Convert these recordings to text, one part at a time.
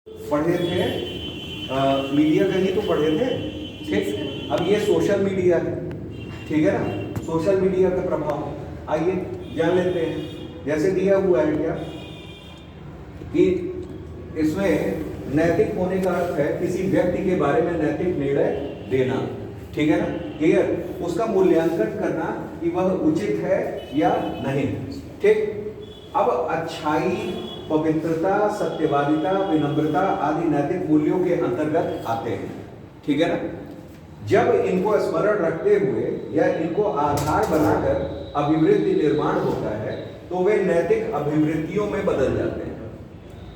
पढ़े थे मीडिया का ही तो पढ़े थे। ठीक, अब ये सोशल मीडिया है, ठीक है ना, सोशल मीडिया का प्रभाव आइए जान लेते हैं। जैसे दिया हुआ है क्या कि इसमें नैतिक होने का अर्थ है किसी व्यक्ति के बारे में नैतिक निर्णय देना, ठीक है ना, क्लियर, उसका मूल्यांकन करना कि वह उचित है या नहीं। ठीक, अब अच्छाई, पवित्रता, सत्यवादिता, विनम्रता आदि नैतिक मूल्यों के अंतर्गत आते हैं, ठीक है ना। जब इनको स्मरण रखते हुए या इनको आधार बनाकर अभिवृत्ति निर्माण होता है तो वे नैतिक अभिवृत्तियों में बदल जाते हैं,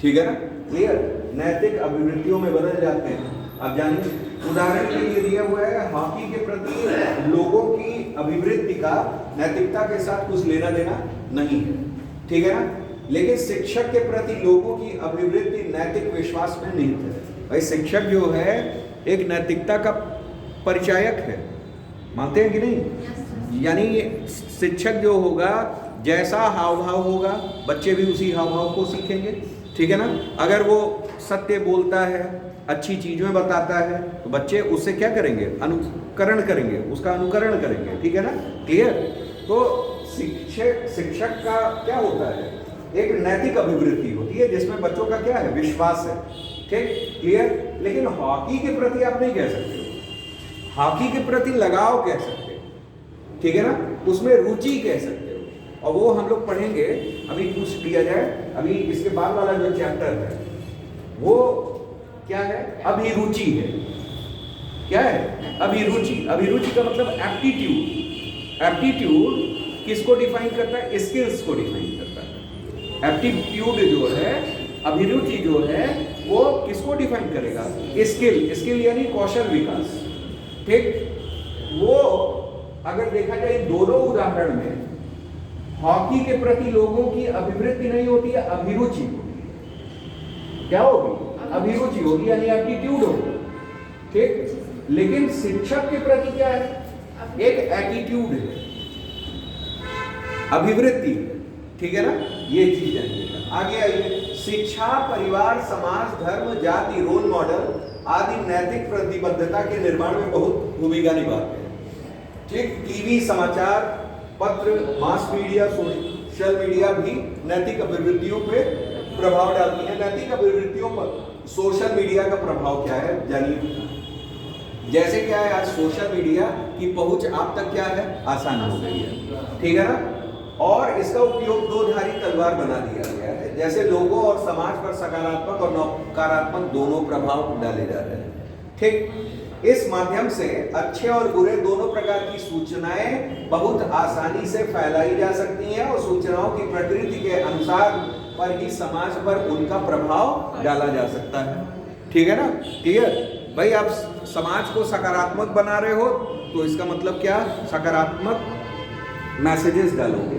ठीक है ना, क्लियर, नैतिक अभिवृत्तियों में बदल जाते हैं। अब जानिए, उदाहरण के लिए दिया हुआ है हॉकी के प्रति लोगों की अभिवृत्ति का नैतिकता के साथ कुछ लेना देना नहीं है, ठीक है ना, लेकिन शिक्षक के प्रति लोगों की अभिवृत्ति नैतिक विश्वास में निहित है। भाई शिक्षक जो है एक नैतिकता का परिचायक है, मानते हैं कि नहीं? यानी शिक्षक जो होगा जैसा हाव भाव होगा बच्चे भी उसी हाव भाव को सीखेंगे, ठीक है ना। अगर वो सत्य बोलता है, अच्छी चीजें बताता है तो बच्चे उससे क्या करेंगे? अनुकरण करेंगे, उसका अनुकरण करेंगे, ठीक है ना, क्लियर। तो शिक्षक का क्या होता है? एक नैतिक अभिवृत्ति होती है जिसमें बच्चों का क्या है? विश्वास है, ठीक, क्लियर। लेकिन हॉकी के प्रति आप नहीं कह सकते हो, हॉकी के प्रति लगाव कह सकते हो, ठीक है ना, उसमें रुचि कह सकते हो, और वो हम लोग पढ़ेंगे। अभी कुछ दिया जाए, अभी इसके बाद वाला जो चैप्टर है वो क्या है? अभिरुचि है। क्या है? अभिरुचि। अभिरुचि का मतलब एप्टीट्यूड। एप्टीट्यूड किसको डिफाइन करता है? स्किल्स को डिफाइन करता है। एप्टीट्यूड जो है, अभिरुचि जो है, वो किसको डिफाइन करेगा? स्किल। स्किल यानी कौशल विकास, ठीक। वो अगर देखा जाए दोनों उदाहरण में हॉकी के प्रति लोगों की अभिवृत्ति नहीं होती है, अभिरुचि होती है। क्या होगी? अभिरुचि होगी, यानी एप्टीट्यूड होगी, ठीक। लेकिन शिक्षक के प्रति क्या है? एक एटीट्यूड है, अभिवृत्ति, ठीक है ना। ये चीज है। आगे आइए, शिक्षा, परिवार, समाज, धर्म, जाति, रोल मॉडल आदि नैतिक प्रतिबद्धता के निर्माण में बहुत भूमिका निभाते हैं, ठीक। टीवी, समाचार पत्र, मास मीडिया, सोशल मीडिया भी नैतिक अभिवृत्तियों पे प्रभाव डालती है। नैतिक अभिवृत्तियों पर सोशल मीडिया का प्रभाव क्या है जानिए। जैसे क्या है, आज सोशल मीडिया की पहुंच आप तक क्या है? आसान हो गई है, ठीक है ना, और इसका उपयोग दो धारी तलवार बना दिया गया है। जैसे लोगों और समाज पर सकारात्मक और नकारात्मक दोनों प्रभाव डाले जा रहे हैं, ठीक। इस माध्यम से अच्छे और बुरे दोनों प्रकार की सूचनाएं बहुत आसानी से फैलाई जा सकती हैं और सूचनाओं की प्रकृति के अनुसार पर ही समाज पर उनका प्रभाव डाला जा सकता है, ठीक है ना, क्लियर। भाई आप समाज को सकारात्मक बना रहे हो तो इसका मतलब क्या? सकारात्मक मैसेजेस डालोगे,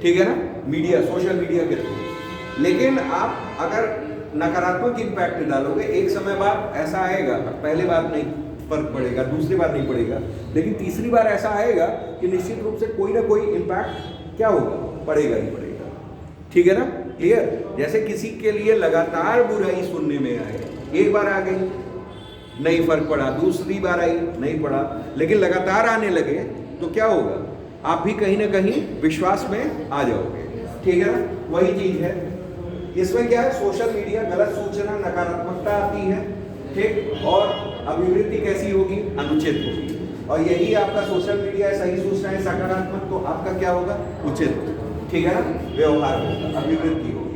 ठीक है ना, मीडिया, सोशल मीडिया के थ्रू। लेकिन आप अगर नकारात्मक इंपैक्ट डालोगे, एक समय बाद ऐसा आएगा, पहले बार नहीं फर्क पड़ेगा, दूसरी बार नहीं पड़ेगा, लेकिन तीसरी बार ऐसा आएगा कि निश्चित रूप से कोई ना कोई इंपैक्ट क्या होगा? पड़ेगा ही पड़ेगा, ठीक है ना, क्लियर। जैसे किसी के लिए लगातार बुराई सुनने में आए, एक बार आ गई नहीं फर्क पड़ा, दूसरी बार आई नहीं पड़ा, लेकिन लगातार आने लगे तो क्या होगा? आप भी कहीं ना कहीं विश्वास में आ जाओगे, ठीक है ना। वही चीज है इसमें। क्या है? सोशल मीडिया, गलत सूचना, नकारात्मकता आती है, ठीक, और अभिवृत्ति कैसी होगी? अनुचित होगी। और यही आपका सोशल मीडिया सही सूचना है सकारात्मक, तो आपका क्या होगा? उचित, ठीक है ना, व्यवहार होगा, अभिवृद्धि होगी।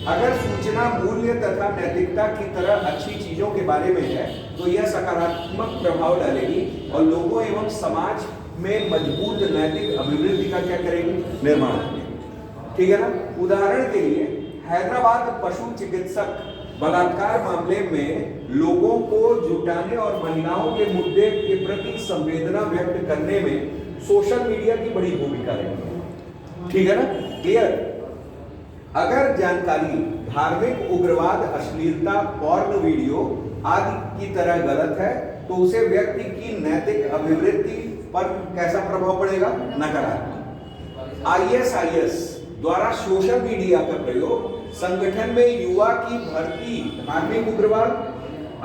अगर सूचना मूल्य तथा नैतिकता की तरह अच्छी चीजों के बारे में है तो यह सकारात्मक प्रभाव डालेगी और लोगों एवं समाज में मजबूत नैतिक अभिवृद्धि का क्या करेगी? निर्माण करेगी, ठीक है ना। उदाहरण के लिए हैदराबाद पशु चिकित्सक बलात्कार मामले में लोगों को जुटाने और महिलाओं के मुद्दे के प्रति संवेदना व्यक्त करने में सोशल मीडिया की बड़ी भूमिका रही, ठीक है ना, क्लियर। अगर जानकारी धार्मिक, उग्रवाद, अश्लीलता, पॉर्न वीडियो आदि की तरह गलत है तो उसे व्यक्ति की नैतिक अभिवृत्ति पर कैसा प्रभाव पड़ेगा? नकारात्मक। ISIS द्वारा सोशल मीडिया का प्रयोग संगठन में युवा की भर्ती धार्मिक उग्रवाद,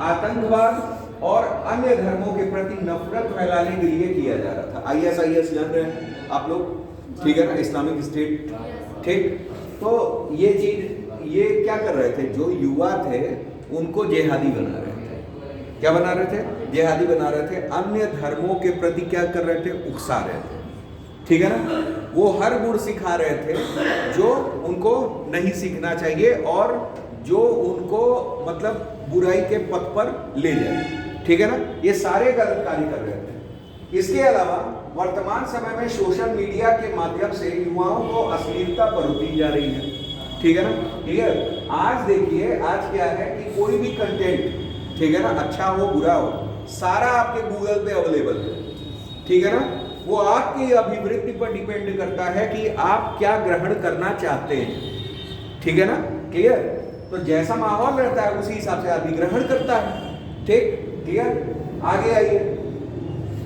आतंकवाद और अन्य धर्मों के प्रति नफरत फैलाने के लिए किया जा रहा था। ISIS जान रहे हैं आप लोग, ठीक है ना, इस्लामिक स्टेट, ठीक। तो ये चीज ये क्या कर रहे थे, जो युवा थे उनको जिहादी बना रहे थे। क्या बना रहे थे? जिहादी बना रहे थे। अन्य धर्मों के प्रति क्या कर रहे थे? उकसा रहे थे, ठीक है ना। वो हर गुण सिखा रहे थे जो उनको नहीं सीखना चाहिए और जो उनको मतलब बुराई के पथ पर ले जाए, ठीक है ना। ये सारे गलत कार्य कर रहे थे। इसके अलावा वर्तमान समय में सोशल मीडिया के माध्यम से युवाओं को अश्लीलता परोसी जा रही है, ठीक है ना। क्लियर? आज देखिए, आज क्या है कि कोई भी कंटेंट, ठीक है ना, अच्छा हो बुरा हो, सारा आपके गूगल पे अवेलेबल है, ठीक है ना। वो आपकी अभिवृत्ति पर डिपेंड करता है कि आप क्या ग्रहण करना चाहते हैं, ठीक है ना। क्लियर? तो जैसा माहौल रहता है उसी हिसाब से आदमी ग्रहण करता है, ठीक। क्लियर? आगे आइए।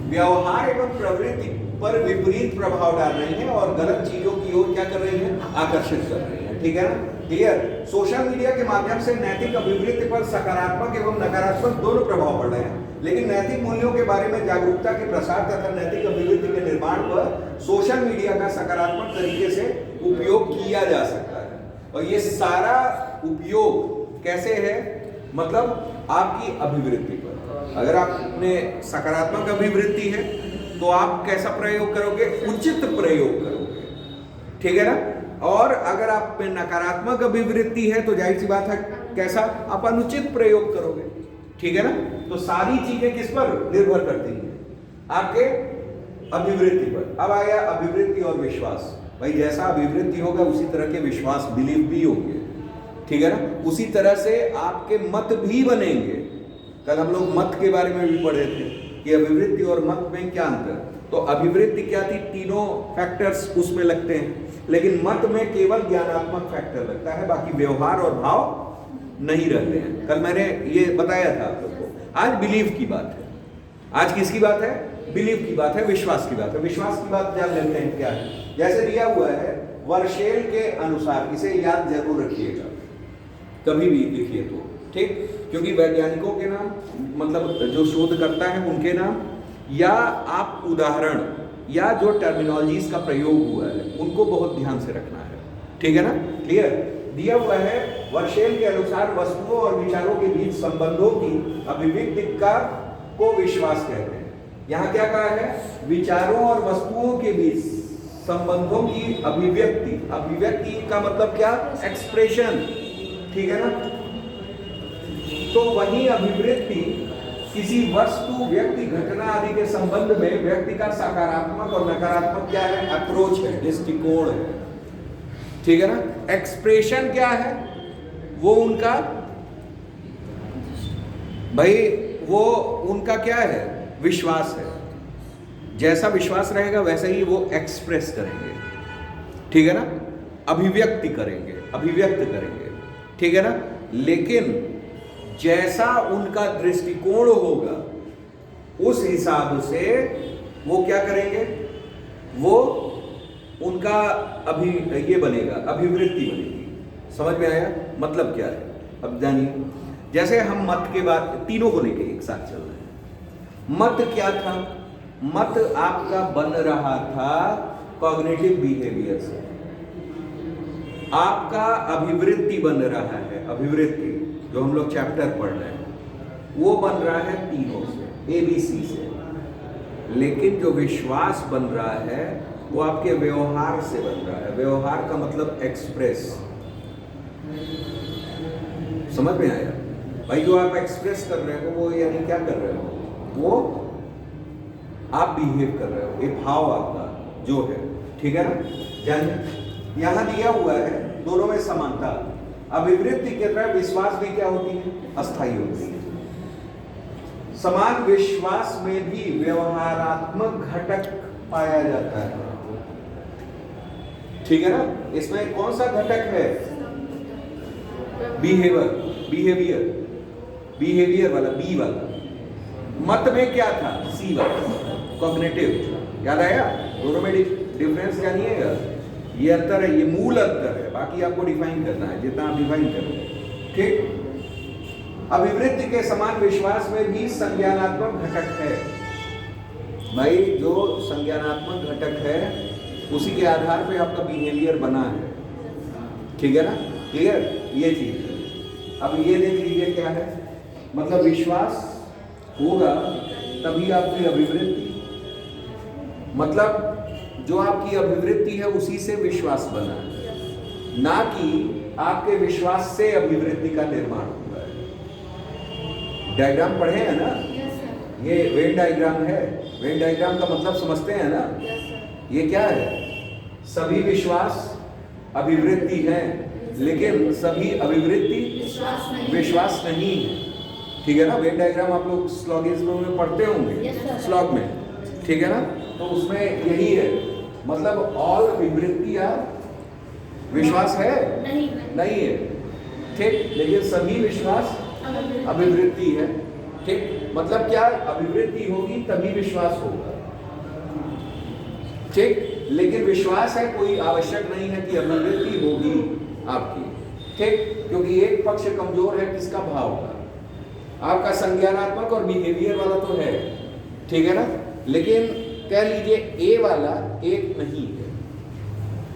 व्यवहार एवं प्रवृत्ति पर विपरीत प्रभाव डाल रही है और गलत चीजों की ओर क्या कर रही है? आकर्षित कर रही है, ठीक है ना। क्लियर? सोशल मीडिया के माध्यम से नैतिक अभिवृत्ति पर सकारात्मक एवं नकारात्मक दोनों प्रभाव पड़ रहे हैं, लेकिन नैतिक मूल्यों के बारे में जागरूकता के प्रसार तथा नैतिक अभिवृत्ति के निर्माण पर सोशल मीडिया का सकारात्मक तरीके से उपयोग किया जा सकता है। और ये सारा उपयोग कैसे है? मतलब आपकी अभिवृत्ति पर। अगर आपने सकारात्मक अभिवृत्ति है तो आप कैसा प्रयोग करोगे? उचित प्रयोग करोगे, ठीक है ना। और अगर आप में नकारात्मक अभिवृत्ति है तो जाहिर सी बात है कैसा? आप अनुचित प्रयोग करोगे, ठीक है ना। तो सारी चीजें किस पर निर्भर करती हैं? आपके अभिवृत्ति पर। अब आया अभिवृत्ति और विश्वास। भाई जैसा अभिवृत्ति होगा उसी तरह के विश्वास, बिलीफ भी होंगे, ठीक है ना। उसी तरह से आपके मत भी बनेंगे। कल हम लोग मत के बारे में भी पढ़े थे कि अभिवृत्ति और मत में क्या अंतर। तो अभिवृत्ति क्या थी? तीनों फैक्टर्स उसमें लगते हैं, लेकिन मत में केवल ज्ञानात्मक फैक्टर लगता है, बाकी व्यवहार और भाव नहीं रहते हैं। कल मैंने ये बताया था आप लोग को। आज बिलीफ की बात है। आज किसकी बात है? बिलीफ की बात है, विश्वास की बात है। विश्वास की बात जान लेते हैं क्या है। जैसे दिया हुआ है वर्शेल के अनुसार, इसे याद जरूर रखिएगा, कभी भी लिखिए तो, ठीक। क्योंकि वैज्ञानिकों के नाम, मतलब जो शोध करता है उनके नाम, या आप उदाहरण या जो टर्मिनोलॉजीज का प्रयोग हुआ है उनको बहुत ध्यान से रखना है, ठीक है ना। क्लियर? दिया हुआ है वर्शेल के अनुसार वस्तुओं और विचारों के बीच संबंधों की अभिव्यक्ति का को विश्वास कहते हैं। यहाँ क्या कहा है? विचारों और वस्तुओं के बीच संबंधों की अभिव्यक्ति। अभिव्यक्ति का मतलब क्या? एक्सप्रेशन, ठीक है ना। तो वही अभिवृत्ति किसी वस्तु, व्यक्ति, घटना आदि के संबंध में व्यक्ति का सकारात्मक और नकारात्मक क्या है? अप्रोच है, दृष्टिकोण है, ठीक है ना। एक्सप्रेशन क्या है? वो उनका, भाई वो उनका क्या है? विश्वास है। जैसा विश्वास रहेगा वैसा ही वो एक्सप्रेस करेंगे, ठीक है ना। अभिव्यक्ति करेंगे, अभिव्यक्त करेंगे, ठीक है ना। लेकिन जैसा उनका दृष्टिकोण होगा उस हिसाब से वो क्या करेंगे? वो उनका ये बनेगा, अभिवृत्ति बनेगी। समझ में आया मतलब क्या है? अब जानिए, जैसे हम मत के बाद तीनों को लेके एक साथ चल रहे हैं। मत क्या था? मत आपका बन रहा था कॉग्निटिव बिहेवियर से। आपका अभिवृत्ति बन रहा है, अभिवृत्ति जो हम लोग चैप्टर पढ़ रहे हैं वो बन रहा है तीनों से, ABC से। लेकिन जो विश्वास बन रहा है वो आपके व्यवहार से बन रहा है। व्यवहार का मतलब एक्सप्रेस। समझ में आया भाई? जो आप एक्सप्रेस कर रहे हो वो यानी क्या कर रहे हो? वो आप बिहेव कर रहे हो, ये भाव आपका जो है, ठीक है ना। जानिए यहां दिया हुआ है दोनों में समानता। अभिवृत्ति के तरह विश्वास भी क्या होती है? अस्थायी होती है। समान विश्वास में भी व्यवहारात्मक घटक पाया जाता है, ठीक है ना। इसमें कौन सा घटक है? बिहेवियर, बिहेवियर वाला, बी वाला। मत में क्या था? सी वाला, कॉग्निटिव। याद आया? दोनों में डिफरेंस जानिएगा, ये अंतर है, ये मूल अंतर है, बाकी आपको डिफाइन करना है जितना आप डिफाइन करोगे। ठीक। अभिवृत्ति के समान विश्वास में भी संज्ञानात्मक घटक है। भाई जो संज्ञानात्मक घटक है उसी के आधार पे आपका बिहेवियर बना है, ठीक है ना? क्लियर? ये चीज। अब ये देख लीजिए क्या है, मतलब विश्वास होगा तभी आपकी अभिवृत्ति, मतलब जो आपकी अभिवृत्ति है उसी से विश्वास बना है, ना कि आपके विश्वास से अभिवृत्ति का निर्माण हुआ है। डायग्राम पढ़े हैं ना? ये वेन डायग्राम है। वेन डायग्राम का मतलब समझते हैं ना? ये क्या है? सभी विश्वास अभिवृत्ति है, लेकिन सभी अभिवृत्ति विश्वास नहीं है। ठीक है ना? वेन डायग्राम आप लोग स्लॉगिज्म में पढ़ते होंगे, स्लॉग में, ठीक है ना? तो उसमें यही है, मतलब ऑल अभिवृत्तियां विश्वास है नहीं है, ठीक, लेकिन सभी विश्वास अभिवृत्ति है। ठीक, मतलब क्या? अभिवृत्ति होगी तभी विश्वास होगा, ठीक, लेकिन विश्वास है कोई आवश्यक नहीं है कि अभिवृत्ति होगी आपकी, ठीक, क्योंकि एक पक्ष कमजोर है, किसका? भाव का। आपका संज्ञानात्मक और बिहेवियर वाला तो है, ठीक है ना? लेकिन कह लीजिए ए वाला एक नहीं है,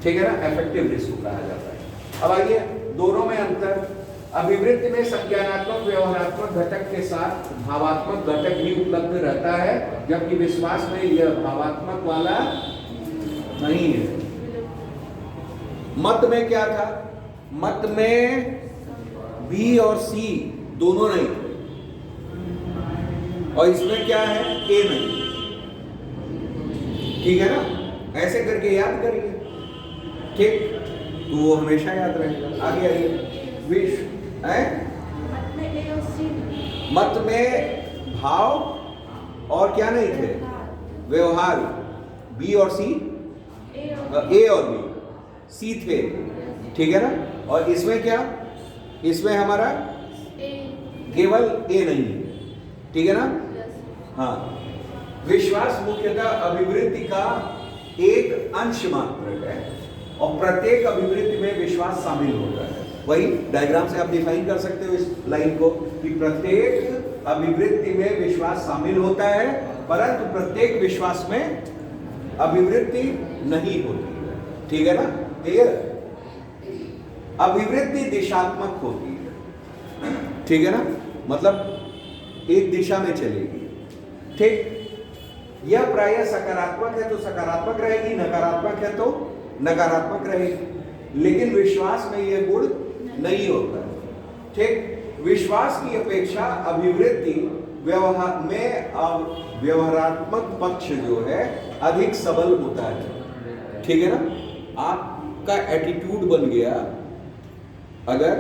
ठीक है ना? अफेक्टिव रिस्क कहा जाता है। अब आइए दोनों में अंतर। अभिवृत्ति में संज्ञानात्मक व्यवहारात्मक घटक के साथ भावात्मक घटक भी उपलब्ध रहता है, जबकि विश्वास में यह भावात्मक वाला नहीं है। मत में क्या था? मत में बी और सी दोनों नहीं थे, और इसमें क्या है? ए नहीं, ठीक है ना? ऐसे करके याद करिए, ठीक, तो वो हमेशा याद रहेगा। आगे आइए। विश्व है मत में भाव और क्या नहीं थे? व्यवहार। बी और सी, ए और बी, सी थे, ठीक है ना? और इसमें क्या? इसमें हमारा केवल ए नहीं है, ठीक है ना? हाँ, विश्वास मुख्यतः अभिवृत्ति का एक अंश मात्र है, और प्रत्येक अभिवृत्ति में विश्वास शामिल होता है। वही डायग्राम से आप डिफाइन कर सकते हो इस लाइन को कि प्रत्येक अभिवृत्ति में विश्वास शामिल होता है, परंतु प्रत्येक विश्वास में अभिवृत्ति नहीं होती है, ठीक है ना? क्लियर? अभिवृत्ति दिशात्मक होती है, ठीक है ना? मतलब एक दिशा में चलेगी, ठीक। यह प्रायः सकारात्मक है तो सकारात्मक रहेगी, नकारात्मक है तो नकारात्मक रहेगी, लेकिन विश्वास में यह गुण नहीं होता है, ठीक। विश्वास की अपेक्षा अभिवृत्ति व्यवहार में व्यवहारात्मक पक्ष जो है अधिक सबल होता है, ठीक है ना? आपका एटीट्यूड बन गया अगर,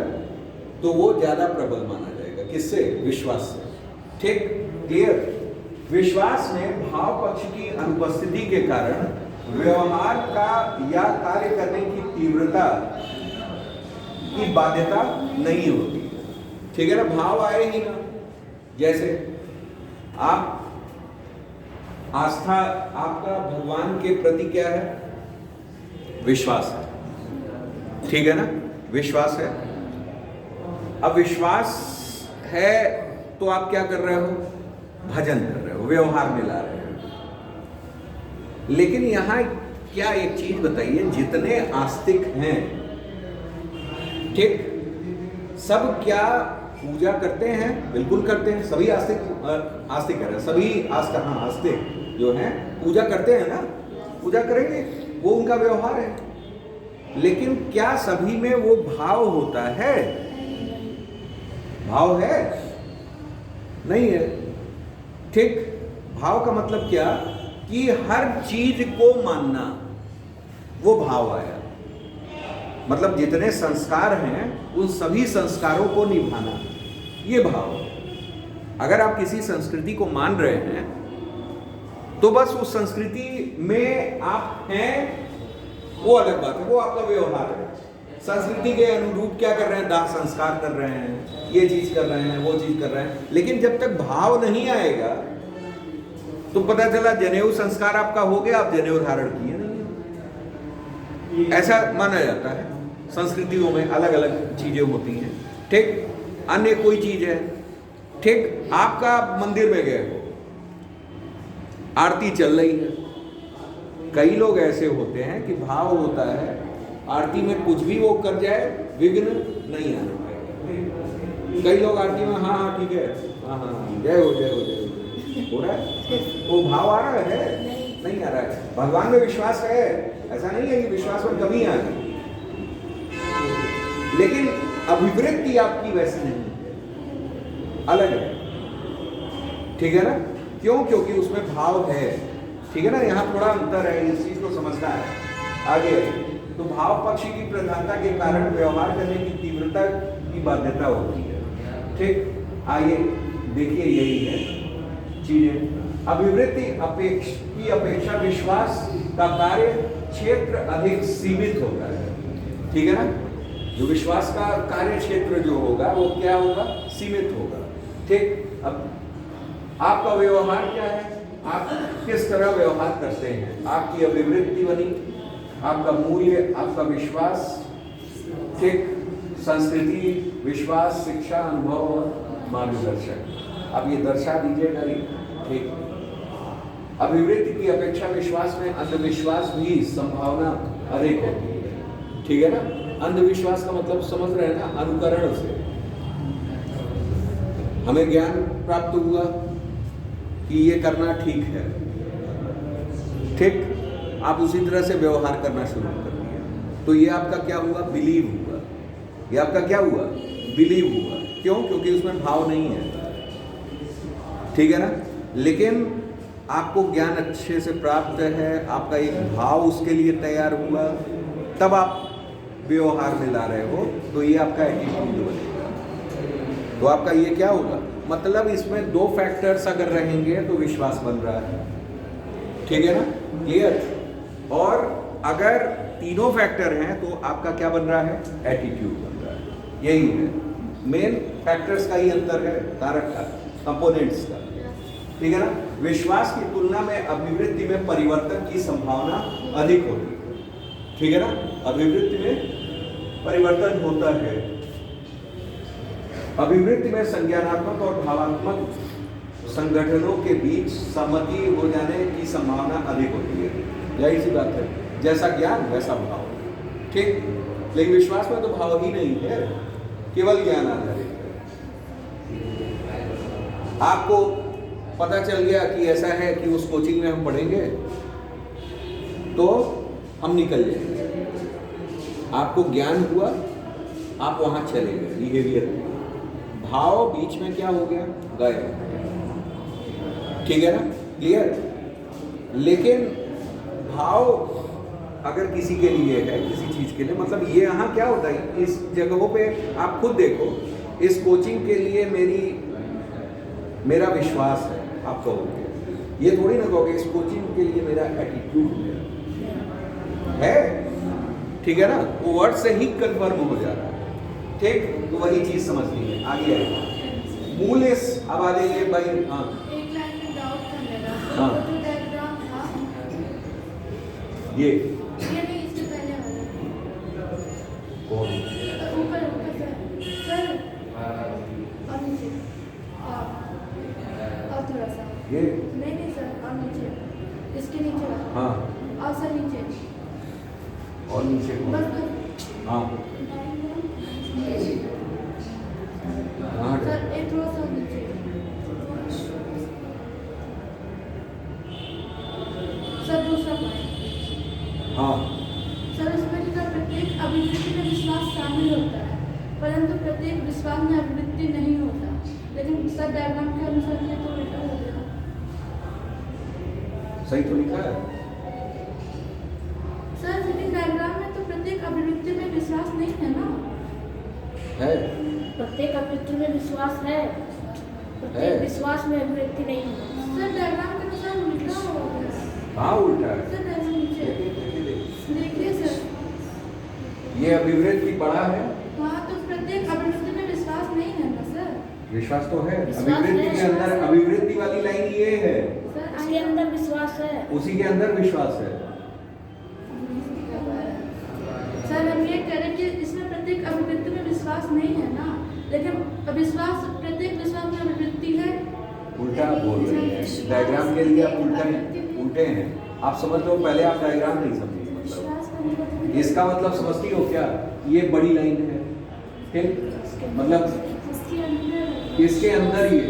तो वो ज्यादा प्रबल माना जाएगा, किससे? विश्वास से, ठीक। क्लियर? विश्वास में भाव पक्ष की अनुपस्थिति के कारण व्यवहार का या कार्य करने की तीव्रता की बाध्यता नहीं होती, ठीक है ना? भाव आए ही ना, जैसे आप आस्था, आपका भगवान के प्रति क्या है? विश्वास है, ठीक है ना? विश्वास है। अब विश्वास है तो आप क्या कर रहे हो? भजन कर रहे हो, व्यवहार में ला रहे हो। लेकिन यहां क्या एक चीज बताइए, जितने आस्तिक हैं, ठीक, सब क्या पूजा करते हैं? बिल्कुल करते हैं, सभी आस्तिक कर रहे हैं, सभी आस्तिक जो हैं पूजा करते हैं ना, पूजा करेंगे, वो उनका व्यवहार है। लेकिन क्या सभी में वो भाव होता है? भाव है? नहीं है, ठीक। भाव का मतलब क्या? कि हर चीज को मानना, वो भाव आया। मतलब जितने संस्कार हैं उन सभी संस्कारों को निभाना, ये भाव है। अगर आप किसी संस्कृति को मान रहे हैं तो बस उस संस्कृति में आप हैं, वो अलग बात है, वो आपका व्यवहार है। संस्कृति के अनुरूप क्या कर रहे हैं? दाह संस्कार कर रहे हैं, ये चीज कर रहे हैं, वो चीज कर रहे हैं। लेकिन जब तक भाव नहीं आएगा तो पता चला जनेऊ संस्कार आपका हो गया, आप जनेऊ धारण किए नहीं, ऐसा माना जाता है। संस्कृतियों में अलग अलग चीजें होती हैं, ठीक। अन्य कोई चीज है, ठीक, आपका मंदिर में गए हो, आरती चल रही है, कई लोग ऐसे होते हैं कि भाव होता है आरती में कुछ भी वो कर जाए विघ्न नहीं आने पाएगा। कई लोग आरती में हाँ हाँ ठीक है, हाँ हाँ जय हो जय हो जय हो रहा है, वो भाव आ रहा है नहीं आ रहा है। भगवान में विश्वास है, ऐसा नहीं है कि विश्वास में कमी आ गई, लेकिन अभिवृत्ति आपकी वैसी नहीं है, अलग है, ठीक है ना। क्यों? क्योंकि उसमें भाव है, ठीक है ना। यहाँ थोड़ा अंतर है, इस चीज को समझना है। आगे तो भाव पक्ष की प्रधानता के कारण व्यवहार करने की तीव्रता की बाध्यता होती है, ठीक। आइए देखिए, यही है चीजें। अभिवृत्ति की अपेक्षा विश्वास का कार्य क्षेत्र अधिक सीमित होता है, ठीक है ना। जो विश्वास का कार्य क्षेत्र जो होगा वो क्या होगा? सीमित होगा, ठीक। अब आपका व्यवहार क्या है, आप किस तरह व्यवहार करते हैं, आपकी अभिवृत्ति बनी, आपका मूल्य, आपका विश्वास, ठीक, संस्कृति, विश्वास, शिक्षा, अनुभव और मार्गदर्शन। अब ये दर्शा दीजिएगा, ठीक। अभिवृत्ति की अपेक्षा विश्वास में अंधविश्वास भी संभावना अधिक होती है, ठीक है ना। अंधविश्वास का मतलब समझ रहे हैं ना, अनुकरण से हमें ज्ञान प्राप्त हुआ कि ये करना ठीक है, ठीक, आप उसी तरह से व्यवहार करना शुरू कर दिया, तो ये आपका क्या हुआ? बिलीव हुआ। ये आपका क्या हुआ? बिलीव हुआ। क्यों? क्योंकि उसमें भाव नहीं है, ठीक है ना। लेकिन आपको ज्ञान अच्छे से प्राप्त है, आपका एक भाव उसके लिए तैयार हुआ, तब आप व्यवहार में ला रहे हो, तो ये आपका एटीट्यूड बनेगा। तो आपका ये क्या होगा? मतलब इसमें दो फैक्टर्स अगर रहेंगे तो विश्वास बन रहा है, ठीक है ना, क्लियर। और अगर तीनों फैक्टर हैं तो आपका क्या बन रहा है? एटीट्यूड बन रहा है। यही है मेन फैक्टर्स का ही अंतर है, कारक का, कंपोनेंट्स का, ठीक है ना। विश्वास की तुलना में अभिवृत्ति में परिवर्तन की संभावना अधिक होती है, ठीक है ना। अभिवृत्ति में परिवर्तन होता है। अभिवृत्ति में संज्ञानात्मक और भावात्मक संगठनों के बीच सहमति हो जाने की संभावना अधिक होती है। यही सी बात है, जैसा ज्ञान वैसा भाव, ठीक। लेकिन विश्वास में तो भाव ही नहीं है, केवल ज्ञान आधारित है। आपको पता चल गया कि ऐसा है कि उस कोचिंग में हम पढ़ेंगे तो हम निकल जाएंगे, आपको ज्ञान हुआ, आप वहां चले गए, बिहेवियर में। भाव बीच में क्या हो गया? गए, ठीक है ना, क्लियर। लेकिन भाव अगर किसी के लिए है, किसी चीज के लिए, मतलब ये यहाँ क्या होता है, इस जगहों पे आप खुद देखो, इस कोचिंग के लिए मेरा विश्वास है, आप कहोगे, ये थोड़ी ना कहोगे इस कोचिंग के लिए मेरा एटीट्यूड है, ठीक है ना। वो वर्ड से ही कन्फर्म हो जा रहा है, ठीक। तो वही चीज समझनी है। आगे आएगा मूल्य, अब आ जाइए भाई। हाँ, एक लाइन में डाउट था मेरा, हाँ, जो डायग्राम था ये नहीं, इससे पहले वाला कौन? ऊपर सर और नीचे, और थोड़ा सा ये नहीं सर, और नीचे, इसके नीचे वाला, हाँ, और सर नीचे, और नीचे कौन? बस हाँ, हाँ, सर एक थोड़ा सा नीचे, सर दूसरा पॉइंट, हाँ, सर उसमें लिखा प्रत्येक अभिवृत्ति में विश्वास शामिल होता है, परंतु प्रत्येक विश्वास में अभिवृत्ति नहीं होता। लेकिन सर डायग्राम के अनुसार ये तो उल्टा हो गया। सही तो लिखा है सर लेकिन डायग्राम में तो प्रत्येक अभिवृत्ति में विश्वास नहीं है ना। है, प्रत्येक अभिवृत्ति में विश्वास है, प्रत्येक विश्वास में अभिवृत्ति नहीं है। सर डायग्राम के अनुसार उल्टा हो गया। हाँ उल्टा है। सर डायग्राम नीचे देखिए सर, ये अभिवृत्ति बड़ा है, हाँ तो प्रत्येक अभिवृत्ति में विश्वास नहीं है ना सर। विश्वास तो है। विश्वास अभिवृत्ति है, के अंदर अभिवृत्ति वाली लाइन ये है, सर उसके अंदर विश्वास है, उसी के अंदर विश्वास है। विश्वास नहीं है ना, लेकिन अविश्वास प्रत्येक विश्वास में अभिवृत्ति है। उल्टा बोल रही है, डायग्राम के लिए आप उल्टे हैं। आप समझ लो, पहले आप डायग्राम नहीं समझे। मतलब इसका मतलब समझती हो क्या? ये बड़ी लाइन है, ठीक, मतलब इसके अंदर ये,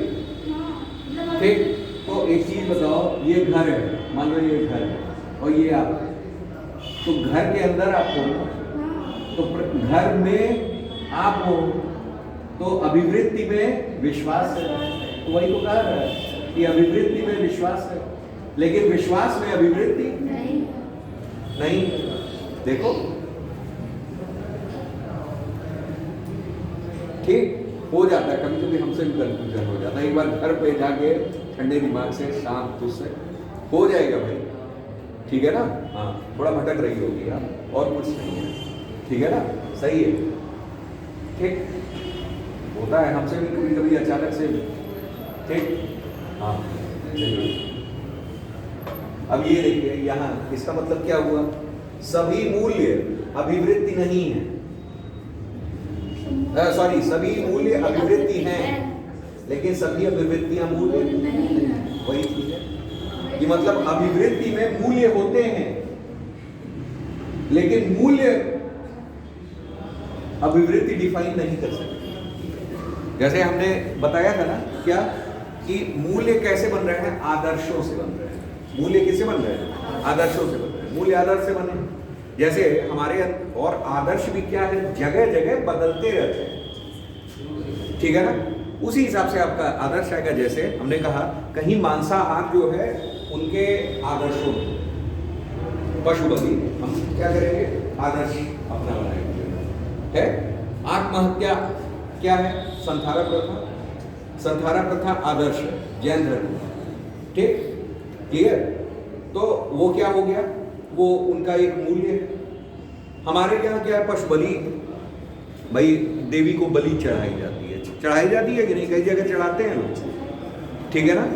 ठीक। तो एक चीज बताओ, ये घर है, मान लो ये घर है और ये आप, तो घर के अंदर आप हो, तो घर में आप हो, तो अभिवृत्ति में विश्वास है। तो वही तो कह रहा है कि अभिवृत्ति में विश्वास है, लेकिन विश्वास में अभिवृत्ति नहीं। देखो, ठीक हो जाता है, कभी कभी हमसे भी कंफ्यूजन हो जाता है। एक बार घर पे जाके ठंडे दिमाग से, शांत से हो जाएगा भाई, ठीक है ना? हाँ, थोड़ा भटक रही होगी आप, और कुछ नहीं है, ठीक है ना? सही है, ठीक। होता है हमसे भी कभी कभी अचानक से, ठीक। हाँ, चलिए अब ये देखिए यहाँ, इसका मतलब क्या हुआ? सभी मूल्य अभिवृत्ति नहीं है, सॉरी, सभी मूल्य अभिवृत्ति हैं, लेकिन सभी अभिवृत्तियां मूल्य नहीं है। वही चीज है कि मतलब अभिवृत्ति में मूल्य होते हैं, लेकिन मूल्य अभिवृत्ति डिफाइन नहीं कर सकते। जैसे हमने बताया था ना, क्या कि मूल्य कैसे बन रहे हैं? आदर्शों से बन रहे हैं। मूल्य किससे बन रहे हैं? आदर्शों से बन रहे हैं। मूल्य आदर्श से बने, जैसे हमारे, और आदर्श भी क्या है? जगह जगह बदलते रहते हैं, ठीक है ना? उसी हिसाब से आपका आदर्श आएगा। जैसे हमने कहा, कहीं मांसाहार जो है उनके आदर्शों में, पशु बलि हम क्या करेंगे? आदर्श अपना बनाएंगे, है। आत्महत्या क्या है? संथारा प्रथा। संथारा प्रथा आदर्श है, जैन धर्म, ठीक, क्लियर? तो वो क्या हो गया? वो उनका एक मूल्य है। हमारे यहाँ क्या है? पशु बलि, भाई देवी को बलि चढ़ाई जाती है, चढ़ाई जाती है कि नहीं? कई जगह चढ़ाते हैं लोग, ठीक है ना?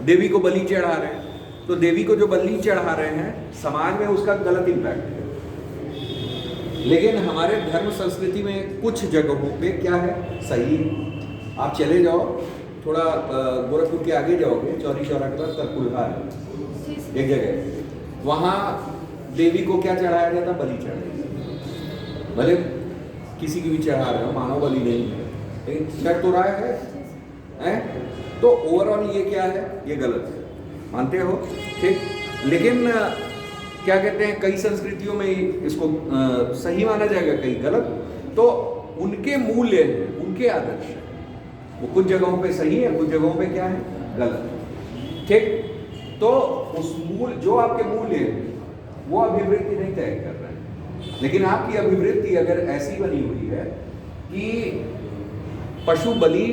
देवी को बलि चढ़ा रहे हैं, तो देवी को जो बलि चढ़ा रहे हैं, समाज में उसका गलत इम्पैक्ट है। लेकिन हमारे धर्म संस्कृति में कुछ जगहों पे क्या है? सही। आप चले जाओ थोड़ा गोरखपुर के आगे जाओगे, चौरी चौरा के पास तरकुलहा है एक जगह, वहाँ देवी को क्या चढ़ाया जाता? बलि चढ़ाई। भले किसी की भी चढ़ा रहे हो, मानव बलि नहीं है, लेकिन चढ़ तो रहा है? तो ओवरऑल ये क्या है? ये गलत है, मानते हो? ठीक। लेकिन क्या कहते हैं, कई संस्कृतियों में इसको सही माना जाएगा, कई गलत। तो उनके मूल्य हैं, उनके आदर्श हैं, वो कुछ जगहों पे सही है, कुछ जगहों पे क्या है? गलत, ठीक। तो उस मूल, जो आपके मूल्य हैं, वो अभिवृत्ति नहीं तय कर रहे हैं। लेकिन आपकी अभिवृत्ति अगर ऐसी बनी हुई है कि पशु बलि